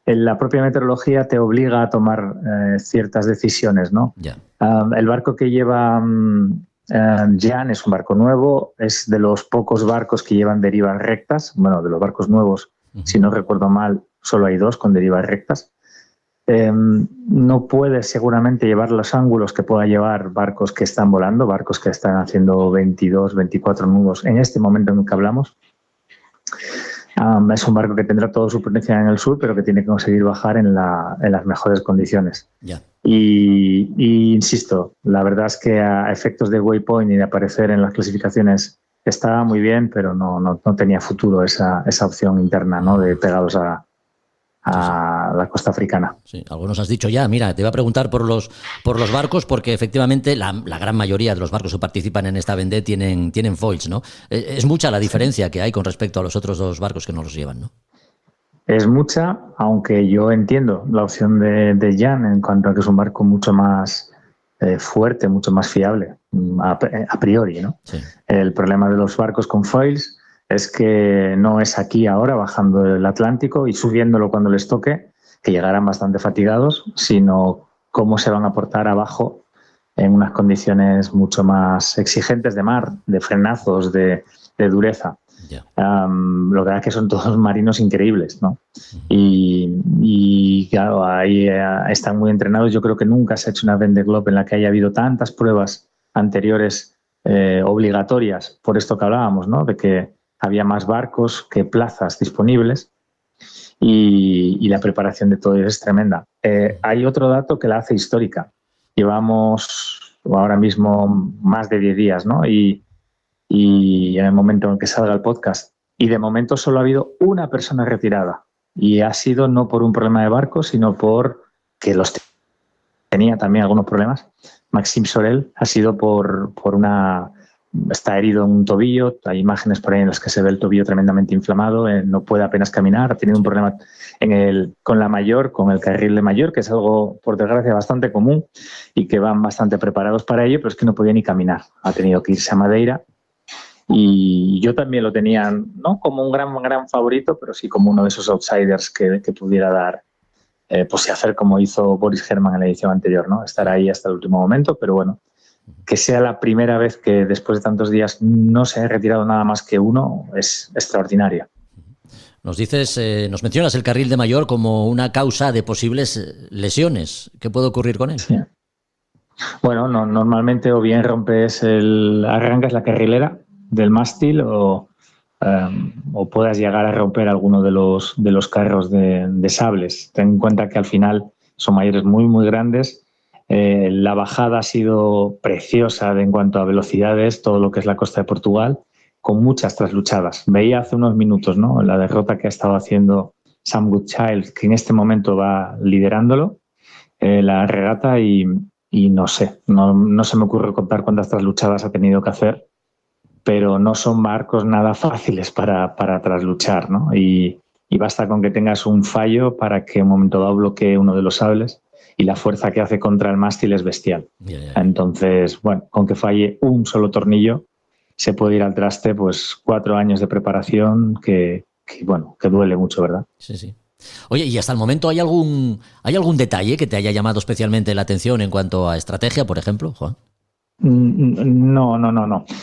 Speaker 5: la propia meteorología te obliga a tomar ciertas decisiones, ¿no? Yeah. El barco que lleva Jan es un barco nuevo, es de los pocos barcos que llevan derivas rectas. Bueno, de los barcos nuevos, si no recuerdo mal, solo hay 2 con derivas rectas. No puede seguramente llevar los ángulos que pueda llevar barcos que están volando, barcos que están haciendo 22, 24 nudos en este momento en el que hablamos. Es un barco que tendrá toda su potencia en el sur, pero que tiene que conseguir bajar en las mejores condiciones.
Speaker 2: Yeah.
Speaker 5: Y insisto, la verdad es que a efectos de waypoint y de aparecer en las clasificaciones estaba muy bien, pero no tenía futuro esa opción interna, ¿no? De pegados a la costa africana.
Speaker 2: Sí, algunos has dicho ya, mira, te iba a preguntar por los barcos, porque efectivamente la gran mayoría de los barcos que participan en esta Vendée tienen foils, ¿no? Es mucha la diferencia que hay con respecto a los otros 2 barcos que no los llevan, ¿no?
Speaker 5: Es mucha, aunque yo entiendo la opción de Jan en cuanto a que es un barco mucho más fuerte, mucho más fiable, a priori, ¿no? Sí. El problema de los barcos con foils es que no es aquí ahora bajando el Atlántico y subiéndolo cuando les toque, que llegarán bastante fatigados, sino cómo se van a portar abajo en unas condiciones mucho más exigentes de mar, de frenazos, de dureza. Yeah. Lo que es que son todos marinos increíbles, ¿no? Y claro, ahí están muy entrenados. Yo creo que nunca se ha hecho una Vendée Globe en la que haya habido tantas pruebas anteriores obligatorias, por esto que hablábamos, ¿no? De que había más barcos que plazas disponibles y la preparación de todo es tremenda. Hay otro dato que la hace histórica. Llevamos ahora mismo más de 10 días, ¿no? Y en el momento en el que salga el podcast. Y de momento solo ha habido una persona retirada. Y ha sido no por un problema de barco, sino por que los tenía también algunos problemas. Maxime Sorel, ha sido por está herido en un tobillo. Hay imágenes por ahí en las que se ve el tobillo tremendamente inflamado, no puede apenas caminar, ha tenido un problema con el carril de mayor, que es algo, por desgracia, bastante común y que van bastante preparados para ello, pero es que no podía ni caminar. Ha tenido que irse a Madeira y yo también lo tenía, no como un gran favorito, pero sí como uno de esos outsiders que pudiera dar, pues hacer como hizo Boris Herrmann en la edición anterior, ¿no? Estar ahí hasta el último momento, pero bueno, que sea la primera vez que después de tantos días no se haya retirado nada más que uno es extraordinario.
Speaker 2: Nos mencionas el carril de mayor como una causa de posibles lesiones. ¿Qué puede ocurrir con él?
Speaker 5: Sí. Bueno, normalmente o bien arrancas la carrilera del mástil o puedas llegar a romper alguno de los carros de sables. Ten en cuenta que al final son mayores muy, muy grandes. La bajada ha sido preciosa en cuanto a velocidades, todo lo que es la costa de Portugal, con muchas trasluchadas. Veía hace unos minutos, ¿no?, la derrota que ha estado haciendo Sam Goodchild, que en este momento va liderándolo, la regata, y no sé, no se me ocurre contar cuántas trasluchadas ha tenido que hacer, pero no son barcos nada fáciles para trasluchar, ¿no? Y basta con que tengas un fallo para que en un momento dado bloquee uno de los sables, y la fuerza que hace contra el mástil es bestial. Entonces, bueno, con que falle un solo tornillo se puede ir al traste, pues 4 años de preparación que duele mucho, ¿verdad?
Speaker 2: Sí. Oye, ¿y hasta el momento hay algún detalle que te haya llamado especialmente la atención en cuanto a estrategia, por ejemplo, Juan?
Speaker 5: No,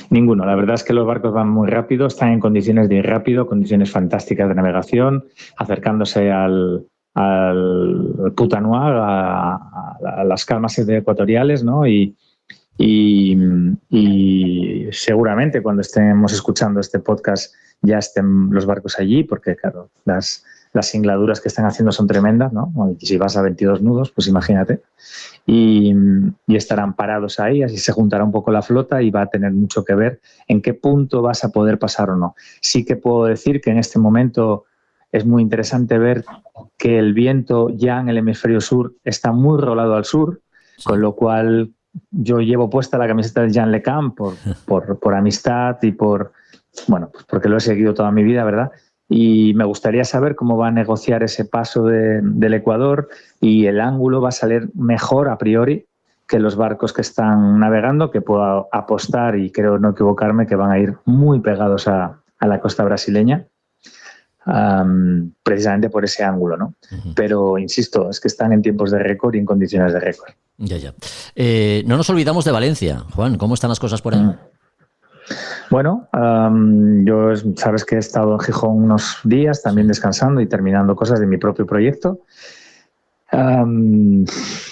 Speaker 5: ninguno. La verdad es que los barcos van muy rápido, están en condiciones de ir rápido, condiciones fantásticas de navegación, acercándose al Putanua, a las calmas ecuatoriales, ¿no? Y seguramente cuando estemos escuchando este podcast ya estén los barcos allí, porque claro, las singladuras que están haciendo son tremendas, ¿no? Y si vas a 22 nudos, pues imagínate. Y estarán parados ahí, así se juntará un poco la flota y va a tener mucho que ver en qué punto vas a poder pasar o no. Sí que puedo decir que en este momento es muy interesante ver que el viento ya en el hemisferio sur está muy rolado al sur, con lo cual yo llevo puesta la camiseta de Jean Le Cam por amistad y porque lo he seguido toda mi vida, ¿verdad? Y me gustaría saber cómo va a negociar ese paso del Ecuador, y el ángulo va a salir mejor a priori que los barcos que están navegando, que puedo apostar, y creo no equivocarme, que van a ir muy pegados a la costa brasileña. Precisamente por ese ángulo, ¿no? Uh-huh. Pero, insisto, es que están en tiempos de récord y en condiciones de récord.
Speaker 2: Ya. No nos olvidamos de Valencia. Juan, ¿cómo están las cosas por ahí?
Speaker 5: Bueno, yo sabes que he estado en Gijón unos días también descansando y terminando cosas de mi propio proyecto.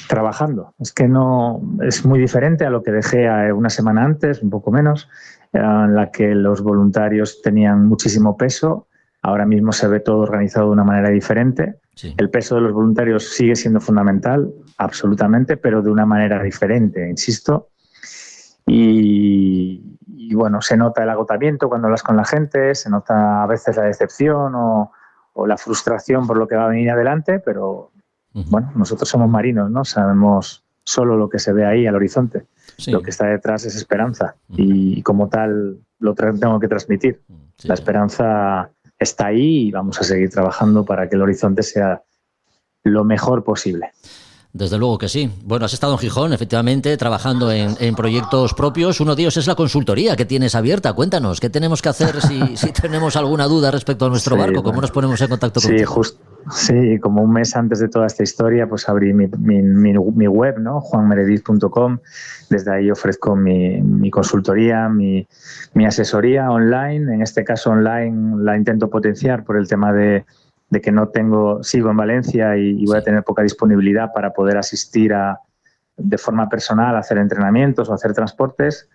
Speaker 5: Trabajando. Es que no es muy diferente a lo que dejé una semana antes, un poco menos, en la que los voluntarios tenían muchísimo peso. Ahora mismo se ve todo organizado de una manera diferente. Sí. El peso de los voluntarios sigue siendo fundamental, absolutamente, pero de una manera diferente, insisto. Y bueno, se nota el agotamiento cuando hablas con la gente, se nota a veces la decepción o la frustración por lo que va a venir adelante, pero bueno, nosotros somos marinos, ¿no? Sabemos solo lo que se ve ahí al horizonte. Sí. Lo que está detrás es esperanza y como tal lo tengo que transmitir. Sí. La esperanza está ahí y vamos a seguir trabajando para que el horizonte sea lo mejor posible.
Speaker 2: Desde luego que sí. Bueno, has estado en Gijón, efectivamente, trabajando en proyectos propios. Uno de ellos es la consultoría que tienes abierta. Cuéntanos, ¿qué tenemos que hacer si tenemos alguna duda respecto a nuestro barco? ¿Cómo nos ponemos en contacto contigo?
Speaker 5: Sí, como un mes antes de toda esta historia, pues abrí mi web, ¿no? juanmeredith.com. Desde ahí ofrezco mi consultoría, mi asesoría online. En este caso online la intento potenciar por el tema de que sigo en Valencia y voy a tener poca disponibilidad para poder asistir de forma personal a hacer entrenamientos o hacer transportes,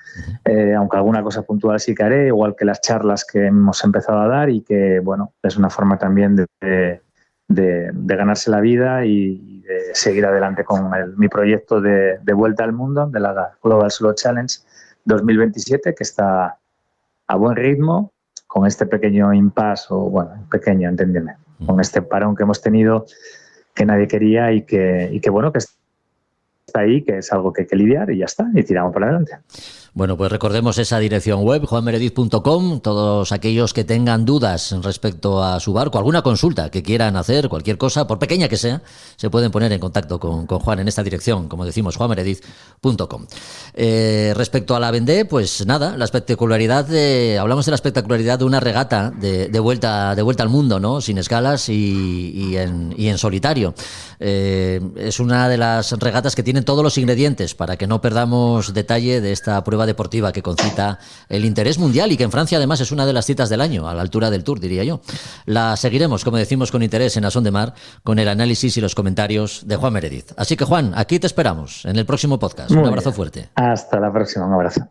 Speaker 5: aunque alguna cosa puntual sí que haré, igual que las charlas que hemos empezado a dar, y que, bueno, es una forma también de ganarse la vida y de seguir adelante con mi proyecto de vuelta al mundo, de la Global Slow Challenge 2027, que está a buen ritmo, con este pequeño impasse, pequeño, está ahí, que es algo que hay que lidiar y ya está, y tiramos para adelante.
Speaker 2: Bueno, pues recordemos esa dirección web, juanmeredith.com. Todos aquellos que tengan dudas respecto a su barco, alguna consulta que quieran hacer, cualquier cosa, por pequeña que sea, se pueden poner en contacto con Juan en esta dirección, como decimos, juanmeredith.com. Respecto a la Vendée, pues nada, la espectacularidad hablamos de la espectacularidad de una regata de vuelta al mundo, ¿no? Sin escalas y en solitario. Es una de las regatas que tienen todos los ingredientes para que no perdamos detalle de esta prueba deportiva que concita el interés mundial y que en Francia además es una de las citas del año, a la altura del Tour, diría yo. La seguiremos, como decimos, con interés en A Son de Mar, con el análisis y los comentarios de Juan Meredith. Así que, Juan, aquí te esperamos en el próximo podcast. Un abrazo fuerte.
Speaker 5: Hasta la próxima, un abrazo.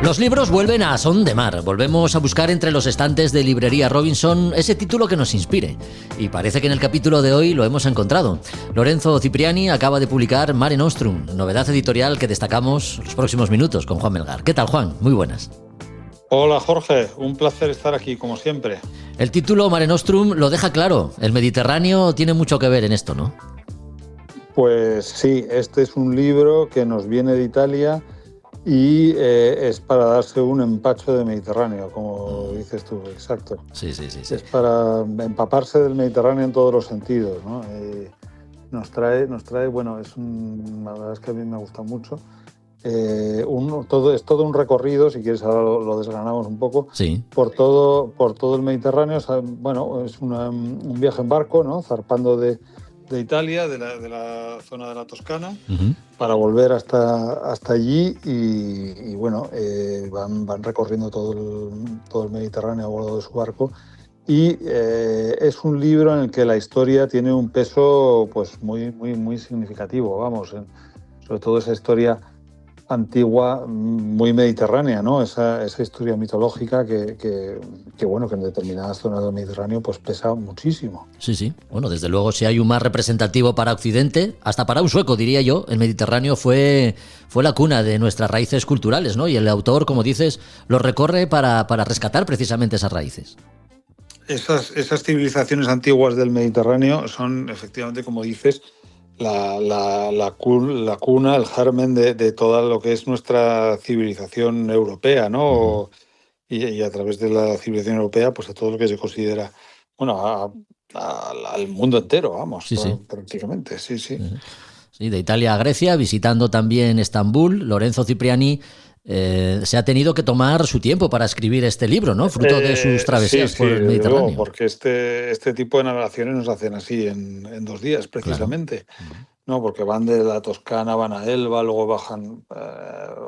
Speaker 2: Los libros vuelven a Son de Mar. Volvemos a buscar entre los estantes de Librería Robinson ese título que nos inspire. Y parece que en el capítulo de hoy lo hemos encontrado. Lorenzo Cipriani acaba de publicar Mare Nostrum, novedad editorial que destacamos los próximos minutos con Juan Melgar. ¿Qué tal, Juan? Muy buenas.
Speaker 6: Hola, Jorge. Un placer estar aquí, como siempre.
Speaker 2: El título Mare Nostrum lo deja claro. El Mediterráneo tiene mucho que ver en esto, ¿no?
Speaker 6: Pues sí, este es un libro que nos viene de Italia y es para darse un empacho de Mediterráneo, como dices tú, exacto.
Speaker 2: Sí.
Speaker 6: Es para empaparse del Mediterráneo en todos los sentidos, ¿no? Nos trae, bueno, la verdad es que a mí me gusta mucho. Es todo un recorrido, si quieres ahora lo desgranamos un poco,
Speaker 2: sí.
Speaker 6: por todo el Mediterráneo. O sea, bueno, es un viaje en barco, ¿no? Zarpando de Italia, de la zona de la Toscana, para volver hasta allí y bueno, van recorriendo todo el Mediterráneo a bordo de su barco y es un libro en el que la historia tiene un peso pues muy significativo, vamos, sobre todo esa historia antigua, muy mediterránea, ¿no? Esa historia mitológica que bueno, que en determinadas zonas del Mediterráneo pues pesa muchísimo.
Speaker 2: Sí. Bueno, desde luego, si hay un mar representativo para Occidente, hasta para un sueco, diría yo, el Mediterráneo fue la cuna de nuestras raíces culturales, ¿no? Y el autor, como dices, lo recorre para rescatar precisamente esas raíces.
Speaker 6: Esas civilizaciones antiguas del Mediterráneo son, efectivamente, como dices, la cuna, el germen de todo lo que es nuestra civilización europea, ¿no? Y a través de la civilización europea, pues a todo lo que se considera, bueno, al mundo entero, vamos, prácticamente, sí.
Speaker 2: Sí, de Italia a Grecia, visitando también Estambul, Lorenzo Cipriani se ha tenido que tomar su tiempo para escribir este libro, ¿no? Fruto de sus travesías por el Mediterráneo.
Speaker 6: Luego, porque este tipo de navegaciones nos hacen así en 2 días, precisamente. Claro. No, porque van de la Toscana, van a Elba, luego bajan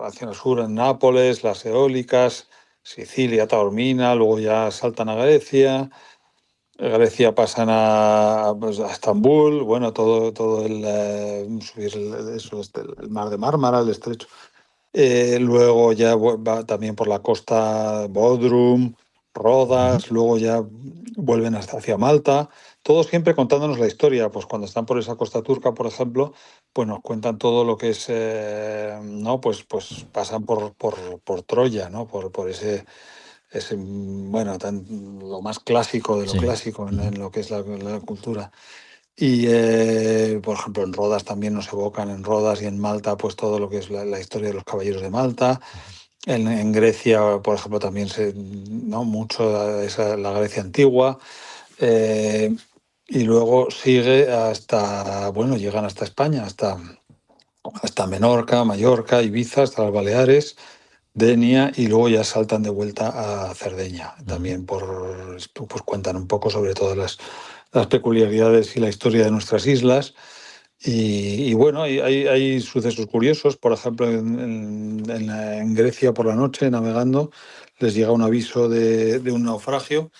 Speaker 6: hacia el sur en Nápoles, las Eólicas, Sicilia, Taormina, luego ya saltan a Grecia. Grecia pasan a Estambul, bueno, todo subir el mar de Mármara, el estrecho. Luego ya va también por la costa Bodrum, Rodas, luego ya vuelven hacia Malta, todos siempre contándonos la historia. Pues cuando están por esa costa turca, por ejemplo, pues nos cuentan todo lo que es, ¿no? Pues pasan por Troya, ¿no? Por ese bueno, lo más clásico de lo clásico en lo que es la cultura. Y, por ejemplo, en Rodas también nos evocan, en Rodas y en Malta, pues todo lo que es la historia de los caballeros de Malta. En Grecia, por ejemplo, también mucho la Grecia antigua. Y luego sigue llegan hasta España, hasta Menorca, Mallorca, Ibiza, hasta las Baleares, Denia, y luego ya saltan de vuelta a Cerdeña. También pues cuentan un poco sobre todas las peculiaridades y la historia de nuestras islas. Y bueno, hay sucesos curiosos. Por ejemplo, en Grecia por la noche, navegando, les llega un aviso de un naufragio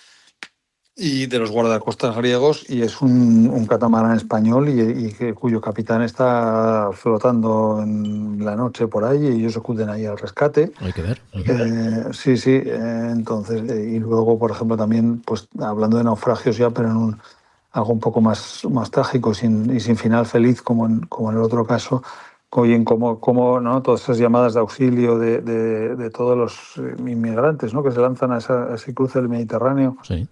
Speaker 6: y de los guardacostas griegos, y es un catamarán español cuyo capitán está flotando en la noche por ahí, y ellos acuden ahí al rescate.
Speaker 2: Hay que ver.
Speaker 6: Sí. Entonces, y luego, por ejemplo, también, pues hablando de naufragios ya, pero en algo un poco más trágico y sin final feliz, como en el otro caso, oyen cómo ¿no? todas esas llamadas de auxilio de todos los inmigrantes, ¿no? que se lanzan a ese cruce del Mediterráneo
Speaker 2: Sí.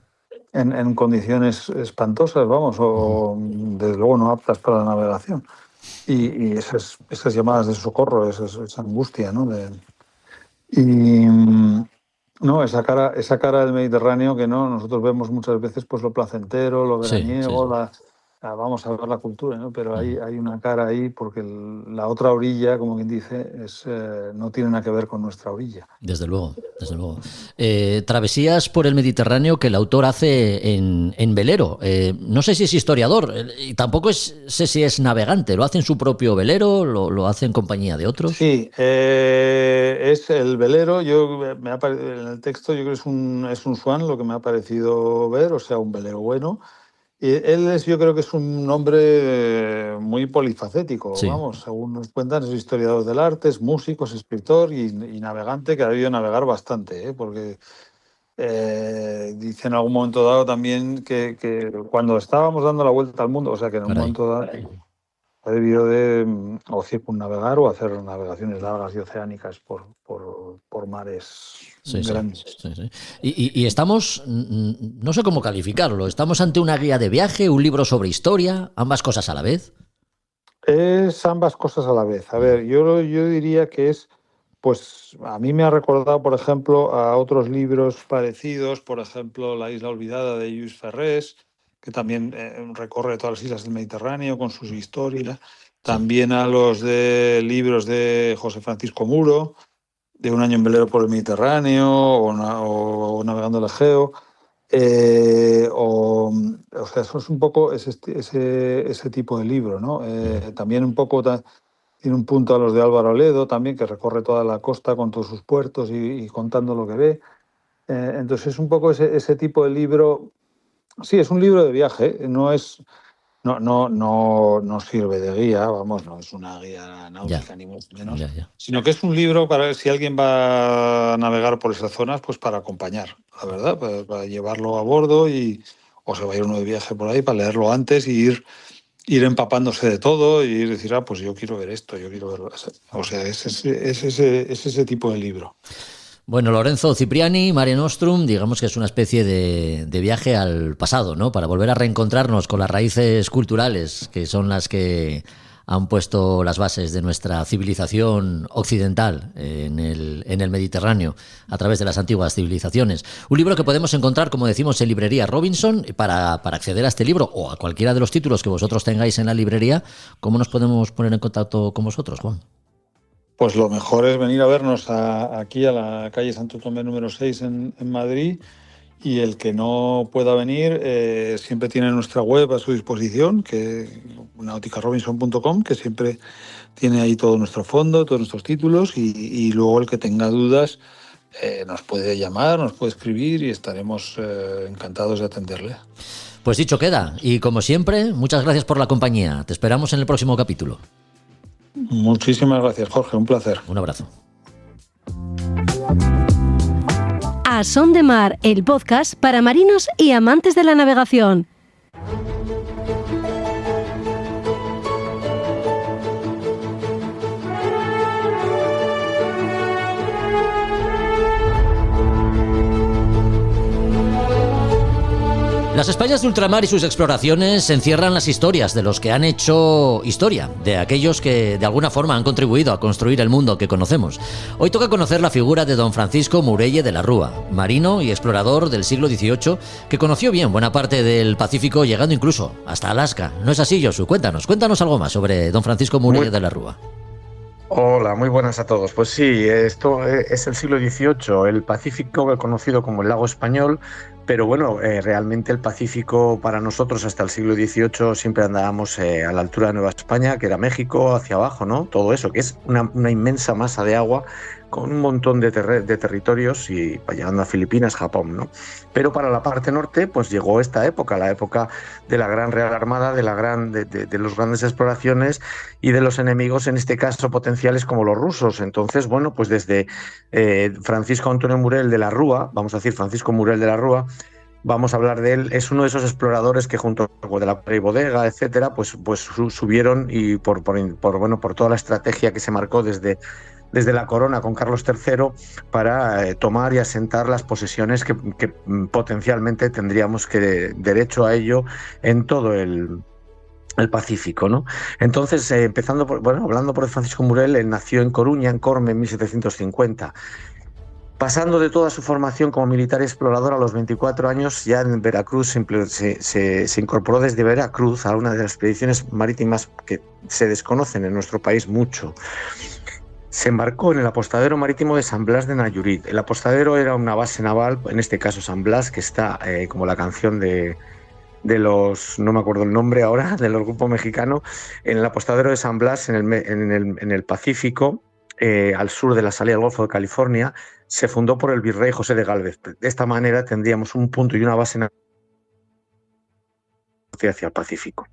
Speaker 6: en condiciones espantosas, vamos, o desde luego no aptas para la navegación. Y esas llamadas de socorro, esa angustia, ¿no? No, esa cara del Mediterráneo que no nosotros vemos muchas veces pues lo placentero, lo veraniego, vamos a ver la cultura, ¿no? Pero hay una cara ahí porque la otra orilla, como quien dice, no tiene nada que ver con nuestra orilla.
Speaker 2: Desde luego, desde luego. Travesías por el Mediterráneo que el autor hace en velero. No sé si es historiador y tampoco sé si es navegante. ¿Lo hace en su propio velero? ¿Lo hace en compañía de otros?
Speaker 6: Sí, es el velero. En el texto yo creo que es un Swan lo que me ha parecido ver, o sea, un velero bueno. Y yo creo que es un hombre muy polifacético,
Speaker 2: Sí.
Speaker 6: vamos, según nos cuentan, es historiador del arte, es músico, es escritor y navegante, que ha debido navegar bastante, porque dice en algún momento dado también que cuando estábamos dando la vuelta al mundo, o sea que en un momento dado ha debido de o circunnavegar o hacer navegaciones largas y oceánicas por mares grandes.
Speaker 2: Sí. Y estamos, no sé cómo calificarlo, ¿estamos ante una guía de viaje, un libro sobre historia, ambas cosas a la vez?
Speaker 6: Es ambas cosas a la vez. A ver, yo diría que es, pues a mí me ha recordado, por ejemplo, a otros libros parecidos, por ejemplo, La isla olvidada de Lluís Ferrés, que también recorre todas las islas del Mediterráneo con sus historias. También a los libros de José Francisco Muro, de Un año en velero por el Mediterráneo o Navegando el Egeo. O sea, eso es un poco ese tipo de libro, ¿no? También un poco tiene un punto a los de Álvaro Ledo también, que recorre toda la costa con todos sus puertos y contando lo que ve. Entonces es un poco ese tipo de libro. Sí, es un libro de viaje, no sirve de guía, vamos, no es una guía náutica ni mucho menos, sino que es un libro para si alguien va a navegar por esas zonas, pues para acompañar, la verdad, para llevarlo a bordo o se va a ir uno de viaje por ahí para leerlo antes y ir empapándose de todo y decir, pues yo quiero ver esto, yo quiero verlo. O sea, es ese tipo de libro.
Speaker 2: Bueno, Lorenzo Cipriani, Mare Nostrum, digamos que es una especie de viaje al pasado, ¿no? Para volver a reencontrarnos con las raíces culturales, que son las que han puesto las bases de nuestra civilización occidental en el Mediterráneo, a través de las antiguas civilizaciones. Un libro que podemos encontrar, como decimos, en librería Robinson. Para acceder a este libro o a cualquiera de los títulos que vosotros tengáis en la librería, ¿cómo nos podemos poner en contacto con vosotros, Juan?
Speaker 6: Pues lo mejor es venir a vernos aquí a la calle Santo Tomé número 6 en Madrid, y el que no pueda venir siempre tiene nuestra web a su disposición, que nauticarobinson.com, que siempre tiene ahí todo nuestro fondo, todos nuestros títulos, y luego el que tenga dudas nos puede llamar, nos puede escribir y estaremos encantados de atenderle.
Speaker 2: Pues dicho queda, y como siempre, muchas gracias por la compañía. Te esperamos en el próximo capítulo.
Speaker 6: Muchísimas gracias, Jorge, un placer.
Speaker 2: Un abrazo.
Speaker 3: A Son de Mar, el podcast para marinos y amantes de la navegación.
Speaker 2: Las Españas de ultramar y sus exploraciones encierran las historias de los que han hecho historia, de aquellos que de alguna forma han contribuido a construir el mundo que conocemos. Hoy toca conocer la figura de don Francisco Murelle de la Rúa, marino y explorador del siglo XVIII, que conoció bien buena parte del Pacífico, llegando incluso hasta Alaska. ¿No es así, Josu? Cuéntanos algo más sobre don Francisco Murelle de la Rúa.
Speaker 7: Hola, muy buenas a todos. Pues sí, esto es el siglo XVIII, el Pacífico conocido como el Lago Español, pero bueno, realmente el Pacífico para nosotros hasta el siglo XVIII siempre andábamos a la altura de Nueva España, que era México, hacia abajo, ¿no? Todo eso, que es una inmensa masa de agua con un montón de territorios y llegando a Filipinas, Japón, ¿no? Pero para la parte norte, pues llegó esta época, la época de la Gran Real Armada, de las grandes exploraciones y de los enemigos, en este caso potenciales como los rusos. Entonces, bueno, pues desde Francisco Antonio Murell de la Rúa, vamos a decir Francisco Murell de la Rúa, vamos a hablar de él. Es uno de esos exploradores que junto con de la Bodega, etcétera, pues subieron y por toda la estrategia que se marcó desde la corona con Carlos III para tomar y asentar las posesiones que potencialmente tendríamos derecho a ello en todo el Pacífico, ¿no? Entonces, hablando por Francisco Murel, él nació en Coruña, en Corme, en 1750. Pasando de toda su formación como militar explorador, a los 24 años, ya en Veracruz se incorporó desde Veracruz a una de las expediciones marítimas que se desconocen en nuestro país mucho. Se embarcó en el apostadero marítimo de San Blas de Nayarit. El apostadero era una base naval, en este caso San Blas, que está como la canción de los, no me acuerdo el nombre ahora, del grupo mexicano, en el apostadero de San Blas, en el Pacífico, al sur de la salida del Golfo de California, se fundó por el virrey José de Gálvez. De esta manera tendríamos un punto y una base hacia el Pacífico.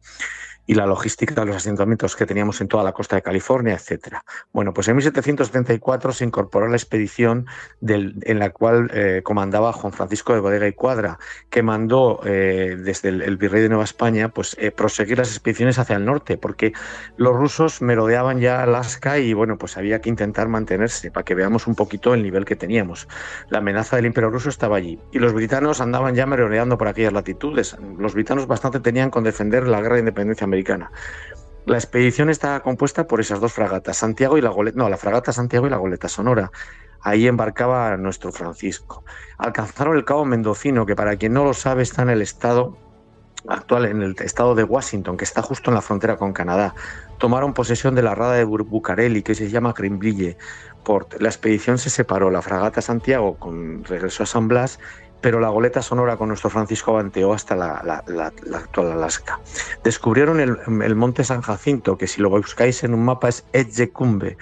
Speaker 7: Y la logística de los asentamientos que teníamos en toda la costa de California, etcétera. Bueno, pues en 1774 se incorporó a la expedición en la cual comandaba Juan Francisco de Bodega y Cuadra, que mandó desde el virrey de Nueva España proseguir las expediciones hacia el norte, porque los rusos merodeaban ya Alaska y bueno, pues había que intentar mantenerse para que veamos un poquito el nivel que teníamos. La amenaza del Imperio ruso estaba allí y los britanos andaban ya merodeando por aquellas latitudes. Los britanos bastante tenían con defender la guerra de independencia americana. La expedición está compuesta por esas dos fragatas, la fragata Santiago y la goleta Sonora. Ahí embarcaba nuestro Francisco. Alcanzaron el Cabo Mendocino, que para quien no lo sabe está en el estado actual, en el estado de Washington, que está justo en la frontera con Canadá. Tomaron posesión de la rada de Bucareli, que se llama Crimbrille Port. La expedición se separó. La fragata Santiago regresó a San Blas, pero la goleta Sonora con nuestro Francisco avanteó hasta la actual Alaska. Descubrieron el monte San Jacinto, que si lo buscáis en un mapa es Etchecumbe.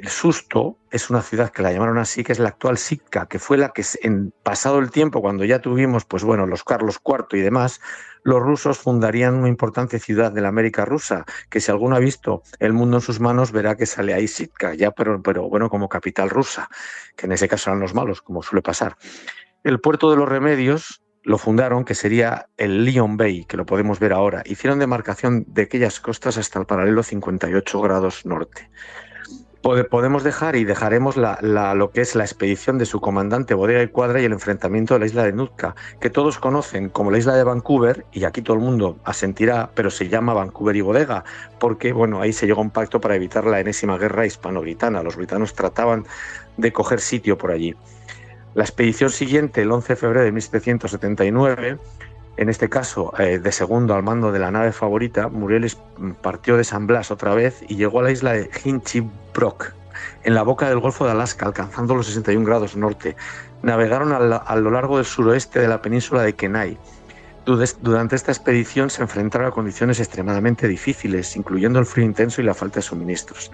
Speaker 7: Susto es una ciudad que la llamaron así, que es la actual Sitka, que fue la que en pasado el tiempo, cuando ya tuvimos los Carlos IV y demás, los rusos fundarían una importante ciudad de la América rusa, que si alguno ha visto El mundo en sus manos verá que sale ahí Sitka, ya pero bueno, como capital rusa, que en ese caso eran los malos, como suele pasar. El puerto de los Remedios lo fundaron, que sería el Leon Bay, que lo podemos ver ahora. Hicieron demarcación de aquellas costas hasta el paralelo 58 grados norte. Podemos dejar y dejaremos lo que es la expedición de su comandante Bodega y Cuadra y el enfrentamiento de la isla de Nootka, que todos conocen como la isla de Vancouver, y aquí todo el mundo asentirá, pero se llama Vancouver y Bodega, porque bueno, ahí se llegó a un pacto para evitar la enésima guerra hispano-britana. Los britanos trataban de coger sitio por allí. La expedición siguiente, el 11 de febrero de 1779, en este caso de segundo al mando de la nave Favorita, Murel partió de San Blas otra vez y llegó a la isla de Hinchibrook, en la boca del Golfo de Alaska, alcanzando los 61 grados norte. Navegaron a lo largo del suroeste de la península de Kenai. Durante esta expedición se enfrentaron a condiciones extremadamente difíciles, incluyendo el frío intenso y la falta de suministros.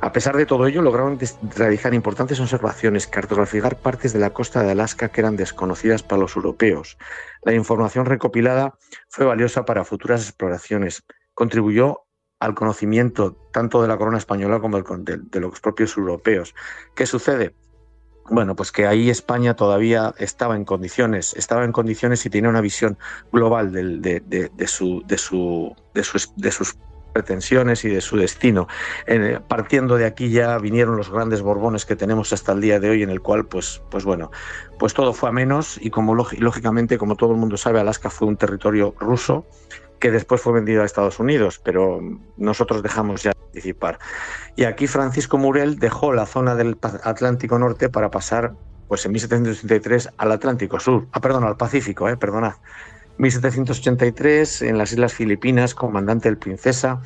Speaker 7: A pesar de todo ello, lograron realizar importantes observaciones, cartografiar partes de la costa de Alaska que eran desconocidas para los europeos. La información recopilada fue valiosa para futuras exploraciones. Contribuyó al conocimiento tanto de la corona española como de los propios europeos. ¿Qué sucede? Bueno, pues que ahí España todavía estaba en condiciones y tenía una visión global de sus pretensiones y de su destino. Partiendo de aquí ya vinieron los grandes Borbones que tenemos hasta el día de hoy, en el cual pues todo fue a menos, y como lógicamente, como todo el mundo sabe, Alaska fue un territorio ruso que después fue vendido a Estados Unidos, pero nosotros dejamos ya de participar. Y aquí Francisco Murel dejó la zona del Atlántico Norte para pasar, pues en 1783 al Atlántico Sur, al Pacífico, perdonad. 1783 en las Islas Filipinas, comandante del Princesa,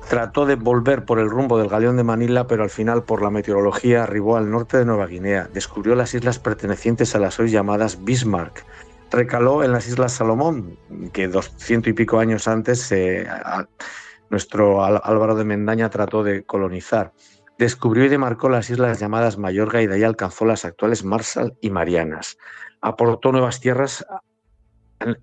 Speaker 7: trató de volver por el rumbo del galeón de Manila, pero al final por la meteorología arribó al norte de Nueva Guinea, descubrió las islas pertenecientes a las hoy llamadas Bismarck. Recaló en las Islas Salomón, que 200 y pico años antes nuestro Álvaro de Mendaña trató de colonizar. Descubrió y demarcó las islas llamadas Mayorga y de ahí alcanzó las actuales Marshall y Marianas. Aportó nuevas tierras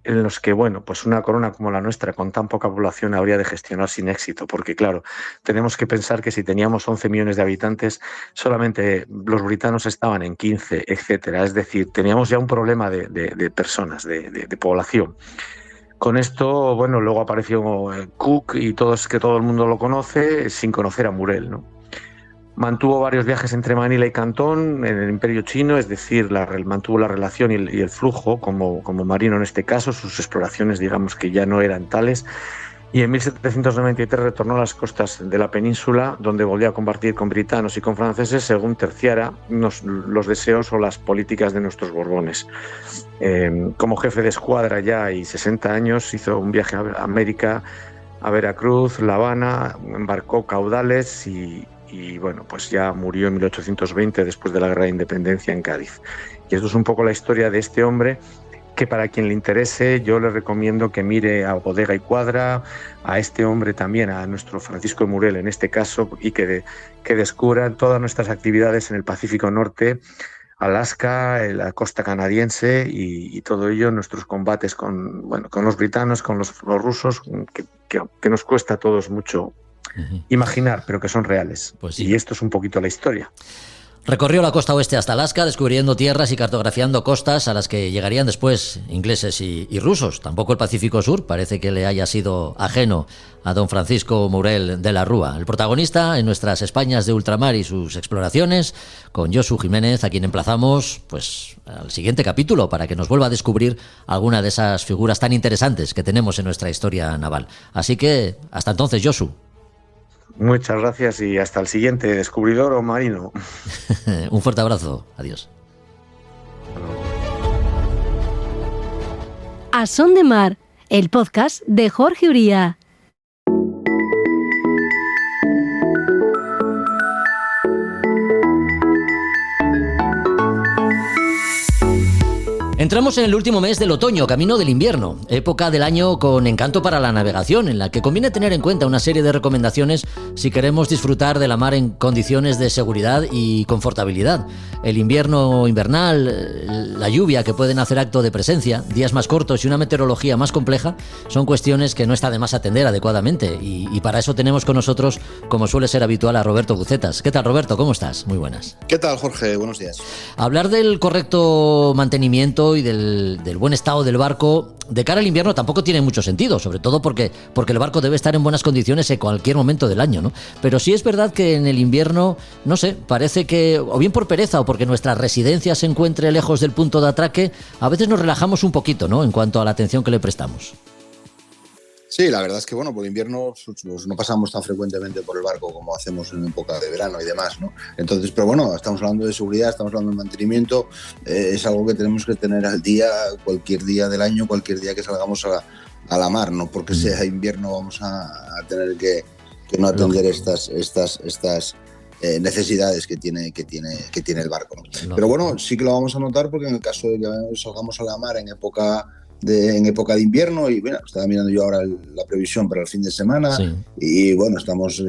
Speaker 7: en los que, bueno, pues una corona como la nuestra, con tan poca población, habría de gestionar sin éxito, porque claro, tenemos que pensar que si teníamos 11 millones de habitantes, solamente los britanos estaban en 15, etcétera. Es decir, teníamos ya un problema de personas, de población. Con esto, bueno, luego apareció Cook y que todo el mundo lo conoce, sin conocer a Morel, ¿no? Mantuvo varios viajes entre Manila y Cantón en el Imperio Chino, es decir, mantuvo la relación y el flujo como marino en este caso. Sus exploraciones, digamos que ya no eran tales. Y en 1793 retornó a las costas de la península, donde volvió a combatir con britanos y con franceses según terciara los deseos o las políticas de nuestros Borbones. Como jefe de escuadra ya y 60 años, hizo un viaje a América, a Veracruz, La Habana, embarcó caudales y bueno, pues ya murió en 1820 después de la Guerra de Independencia en Cádiz. Y esto es un poco la historia de este hombre, que para quien le interese yo le recomiendo que mire a Bodega y Cuadra, a este hombre también, a nuestro Francisco de Morel en este caso, y que descubra todas nuestras actividades en el Pacífico Norte, Alaska, la costa canadiense y todo ello, nuestros combates con los britanos, con los rusos, que nos cuesta a todos mucho imaginar, pero que son reales.
Speaker 2: Pues sí.
Speaker 7: Y esto es un poquito la historia.
Speaker 2: Recorrió la costa oeste hasta Alaska, descubriendo tierras y cartografiando costas a las que llegarían después ingleses y rusos. Tampoco el Pacífico Sur parece que le haya sido ajeno a don Francisco Morel de la Rúa. El protagonista en nuestras Españas de ultramar y sus exploraciones, con Josu Jiménez, a quien emplazamos pues al siguiente capítulo para que nos vuelva a descubrir alguna de esas figuras tan interesantes que tenemos en nuestra historia naval. Así que, hasta entonces, Josu.
Speaker 7: Muchas gracias y hasta el siguiente, descubridor o marino.
Speaker 2: Un fuerte abrazo. Adiós.
Speaker 3: A Son de Mar, el podcast de Jorge Uría.
Speaker 2: Entramos en el último mes del otoño, camino del invierno, época del año con encanto para la navegación, en la que conviene tener en cuenta una serie de recomendaciones si queremos disfrutar de la mar en condiciones de seguridad y confortabilidad. El invierno invernal, la lluvia que pueden hacer acto de presencia, días más cortos y una meteorología más compleja son cuestiones que no está de más atender adecuadamente y para eso tenemos con nosotros, como suele ser habitual, a Roberto Bucetas. ¿Qué tal, Roberto? ¿Cómo estás? Muy buenas.
Speaker 8: ¿Qué tal, Jorge? Buenos días.
Speaker 2: Hablar del correcto mantenimiento y del buen estado del barco de cara al invierno tampoco tiene mucho sentido, sobre todo porque el barco debe estar en buenas condiciones en cualquier momento del año, ¿no? Pero sí es verdad que en el invierno, no sé, parece que, o bien por pereza o porque nuestra residencia se encuentre lejos del punto de atraque, a veces nos relajamos un poquito, ¿no?, en cuanto a la atención que le prestamos.
Speaker 8: Sí, la verdad es que, bueno, por invierno pues, no pasamos tan frecuentemente por el barco como hacemos en época de verano y demás, ¿no? Entonces, pero bueno, estamos hablando de seguridad, estamos hablando de mantenimiento, es algo que tenemos que tener al día, cualquier día del año, cualquier día que salgamos a la mar, ¿no? Porque sea invierno vamos a tener que no atender estas necesidades que tiene el barco, ¿no? Pero bueno, sí que lo vamos a notar porque en el caso de que salgamos a la mar en época de invierno, y bueno, estaba mirando yo ahora la previsión para el fin de semana, sí. Y bueno, vemos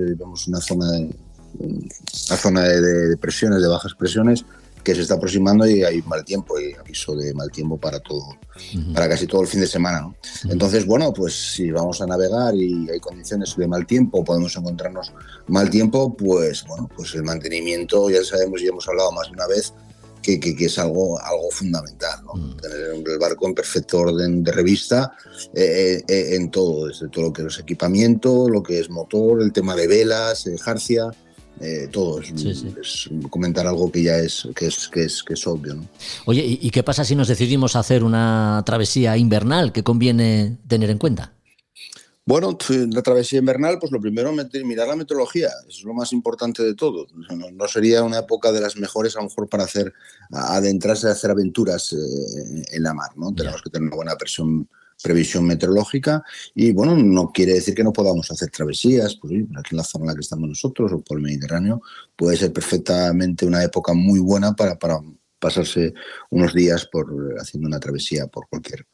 Speaker 8: una zona de presiones, de bajas presiones que se está aproximando y hay mal tiempo y aviso de mal tiempo para todo, para casi todo el fin de semana, ¿no? Entonces, bueno, pues si vamos a navegar y hay condiciones de mal tiempo, podemos encontrarnos mal tiempo, pues bueno, pues el mantenimiento ya sabemos y hemos hablado más de una vez que es algo fundamental, ¿no? Tener el barco en perfecto orden de revista en todo, desde todo lo que es equipamiento, lo que es motor, el tema de velas, jarcia, todo. Es comentar algo que ya es obvio, ¿no?
Speaker 2: Oye, ¿y qué pasa si nos decidimos hacer una travesía invernal? ¿Qué conviene tener en cuenta?
Speaker 8: Bueno, la travesía invernal, pues lo primero, mirar la meteorología, es lo más importante de todo. No sería una época de las mejores, a lo mejor, para adentrarse a hacer aventuras en la mar, ¿no? Tenemos que tener una buena previsión meteorológica y, bueno, no quiere decir que no podamos hacer travesías, pues aquí en la zona en la que estamos nosotros o por el Mediterráneo, puede ser perfectamente una época muy buena para pasarse unos días haciendo una travesía por cualquier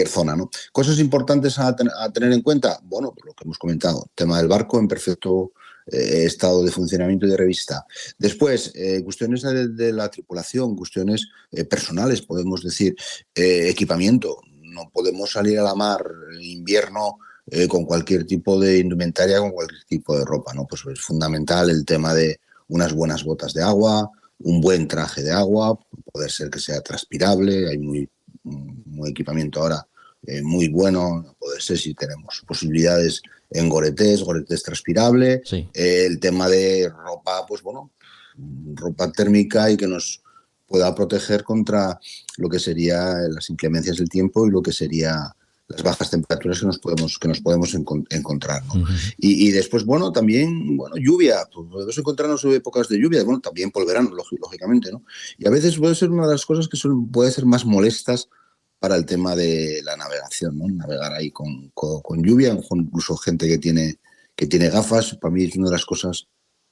Speaker 8: zona, ¿no? Cosas importantes a tener en cuenta, bueno, pues lo que hemos comentado, tema del barco en perfecto estado de funcionamiento y de revista. Después, cuestiones de la tripulación, cuestiones personales, podemos decir, equipamiento. no podemos salir a la mar en invierno con cualquier tipo de indumentaria, con cualquier tipo de ropa, ¿no? Pues es fundamental el tema de unas buenas botas de agua, un buen traje de agua, puede ser que sea transpirable, hay un equipamiento ahora muy bueno, puede ser si tenemos posibilidades en Gore-Tex transpirable,
Speaker 2: sí.
Speaker 8: El tema de ropa, pues bueno, ropa térmica y que nos pueda proteger contra lo que sería las inclemencias del tiempo y lo que sería las bajas temperaturas que nos podemos encontrar, ¿no? Y después, bueno, también, lluvia, pues podemos encontrarnos épocas de lluvia, bueno, también por el verano, lógicamente, ¿no? Y a veces puede ser una de las cosas que puede ser más molestas para el tema de la navegación, ¿no? Navegar ahí con lluvia, incluso gente que tiene gafas, para mí es una de las cosas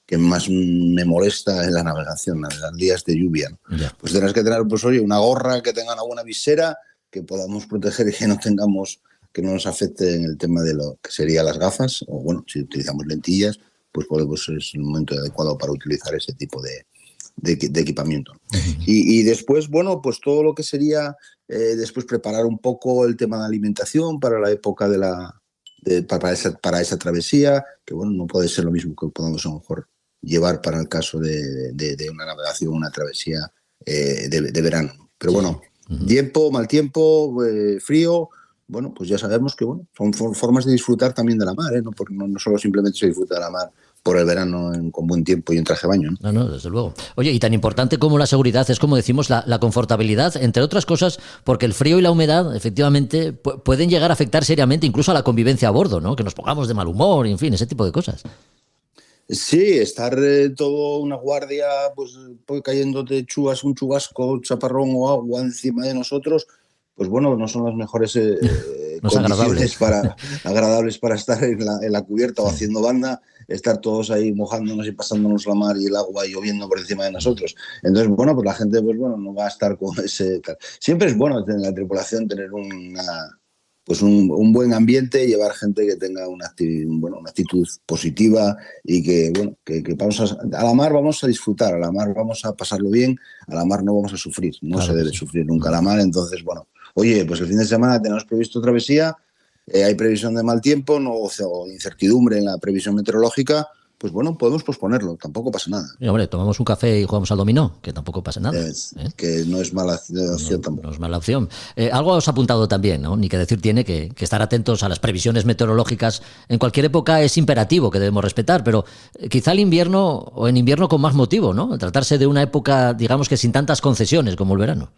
Speaker 8: que más me molesta en la navegación, navegar días de lluvia, ¿no?
Speaker 2: Yeah.
Speaker 8: Pues tendrás que tener, pues oye, una gorra que tenga una buena visera, que podamos proteger y que no nos afecte en el tema de lo que serían las gafas, o bueno, si utilizamos lentillas, pues es el momento adecuado para utilizar ese tipo de equipamiento. Y después, bueno, pues todo lo que sería después preparar un poco el tema de alimentación para la época para esa travesía, que bueno, no puede ser lo mismo que podamos a lo mejor llevar para el caso de una navegación, una travesía de verano. Pero bueno, tiempo, mal tiempo, frío, bueno, pues ya sabemos que bueno, son formas de disfrutar también de la mar, ¿no? Porque no solo simplemente se disfruta de la mar por el verano con buen tiempo y en traje de baño, ¿no?
Speaker 2: No, desde luego. Oye, y tan importante como la seguridad es, como decimos, la confortabilidad, entre otras cosas, porque el frío y la humedad, efectivamente, pueden llegar a afectar seriamente incluso a la convivencia a bordo, ¿no? Que nos pongamos de mal humor, en fin, ese tipo de cosas.
Speaker 8: Sí, estar todo una guardia, pues cayéndote un chubasco, chaparrón o agua encima de nosotros, pues bueno, no son las mejores condiciones agradables para estar en la cubierta o haciendo banda, estar todos ahí mojándonos y pasándonos la mar y el agua lloviendo por encima de nosotros. Entonces, bueno, pues la gente pues bueno, no va a estar con ese... Siempre es bueno en la tripulación tener un buen ambiente, llevar gente que tenga una actitud positiva y que vamos a la mar vamos a disfrutar, a la mar vamos a pasarlo bien, a la mar no vamos a sufrir, no se debe sufrir nunca a la mar. Entonces, bueno, oye, pues el fin de semana tenemos previsto travesía, hay previsión de mal tiempo o incertidumbre en la previsión meteorológica, pues bueno, podemos posponerlo, tampoco pasa nada.
Speaker 2: Y, hombre, tomamos un café y jugamos al dominó, que tampoco pasa nada.
Speaker 8: Que no es mala opción tampoco.
Speaker 2: No es mala opción. Algo os ha apuntado también, ¿no? Ni que decir tiene que estar atentos a las previsiones meteorológicas en cualquier época es imperativo, que debemos respetar, pero quizá en invierno con más motivo, ¿no? Tratarse de una época, digamos que sin tantas concesiones como el verano.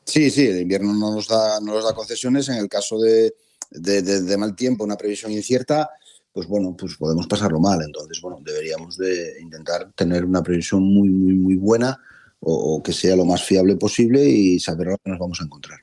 Speaker 8: Sí, el invierno no nos da concesiones. En el caso de mal tiempo, una previsión incierta, pues bueno, pues podemos pasarlo mal. Entonces, bueno, deberíamos de intentar tener una previsión muy, muy, muy buena o que sea lo más fiable posible y saber lo que nos vamos a encontrar.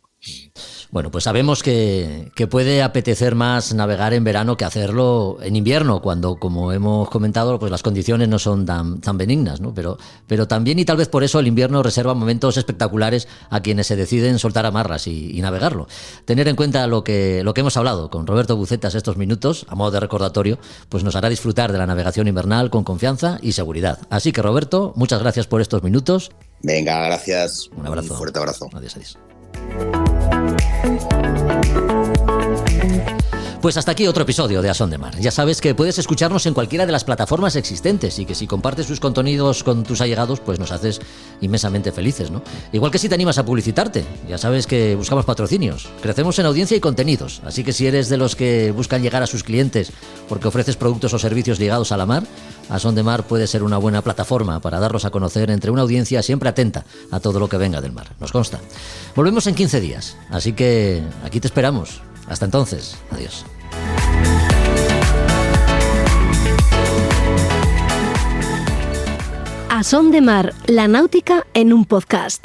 Speaker 2: Bueno, pues sabemos que puede apetecer más navegar en verano que hacerlo en invierno, cuando, como hemos comentado, pues las condiciones no son tan benignas, ¿no? Pero también, y tal vez por eso, el invierno reserva momentos espectaculares a quienes se deciden soltar amarras y navegarlo. Tener en cuenta lo que hemos hablado con Roberto Bucetas estos minutos, a modo de recordatorio, pues nos hará disfrutar de la navegación invernal con confianza y seguridad. Así que, Roberto, muchas gracias por estos minutos.
Speaker 8: Venga, gracias.
Speaker 2: Un abrazo.
Speaker 8: Un fuerte abrazo.
Speaker 2: Adiós. Pues hasta aquí otro episodio de A Son de Mar. Ya sabes que puedes escucharnos en cualquiera de las plataformas existentes y que si compartes sus contenidos con tus allegados, pues nos haces inmensamente felices, ¿no? Igual que si te animas a publicitarte. Ya sabes que buscamos patrocinios. Crecemos en audiencia y contenidos. Así que si eres de los que buscan llegar a sus clientes porque ofreces productos o servicios ligados a la mar, A Son de Mar puede ser una buena plataforma para darlos a conocer entre una audiencia siempre atenta a todo lo que venga del mar. Nos consta. Volvemos en 15 días. Así que aquí te esperamos. Hasta entonces, adiós.
Speaker 3: A Son de Mar, la náutica en un podcast.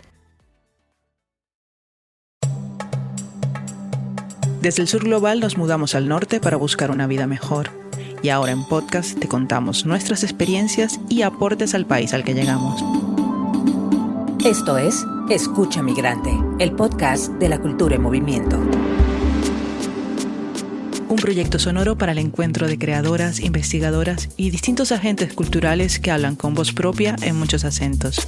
Speaker 9: Desde el sur global nos mudamos al norte para buscar una vida mejor. Y ahora en podcast te contamos nuestras experiencias y aportes al país al que llegamos.
Speaker 10: Esto es Escucha Migrante, el podcast de la cultura en movimiento.
Speaker 9: un proyecto sonoro para el encuentro de creadoras, investigadoras y distintos agentes culturales que hablan con voz propia en muchos acentos.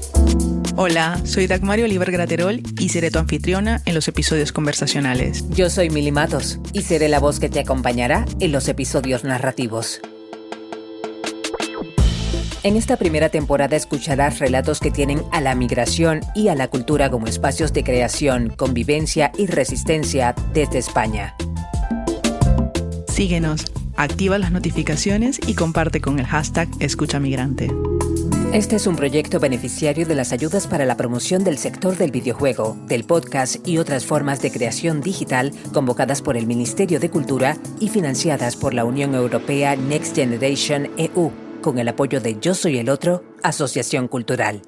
Speaker 9: Hola, soy Dagmari Oliver Graterol y seré tu anfitriona en los episodios conversacionales.
Speaker 10: Yo soy Mili Matos y seré la voz que te acompañará en los episodios narrativos. En esta primera temporada escucharás relatos que tienen a la migración y a la cultura como espacios de creación, convivencia y resistencia desde España.
Speaker 9: Síguenos, activa las notificaciones y comparte con el hashtag #EscuchaMigrante.
Speaker 10: Este es un proyecto beneficiario de las ayudas para la promoción del sector del videojuego, del podcast y otras formas de creación digital convocadas por el Ministerio de Cultura y financiadas por la Unión Europea Next Generation EU, con el apoyo de Yo Soy el Otro, Asociación Cultural.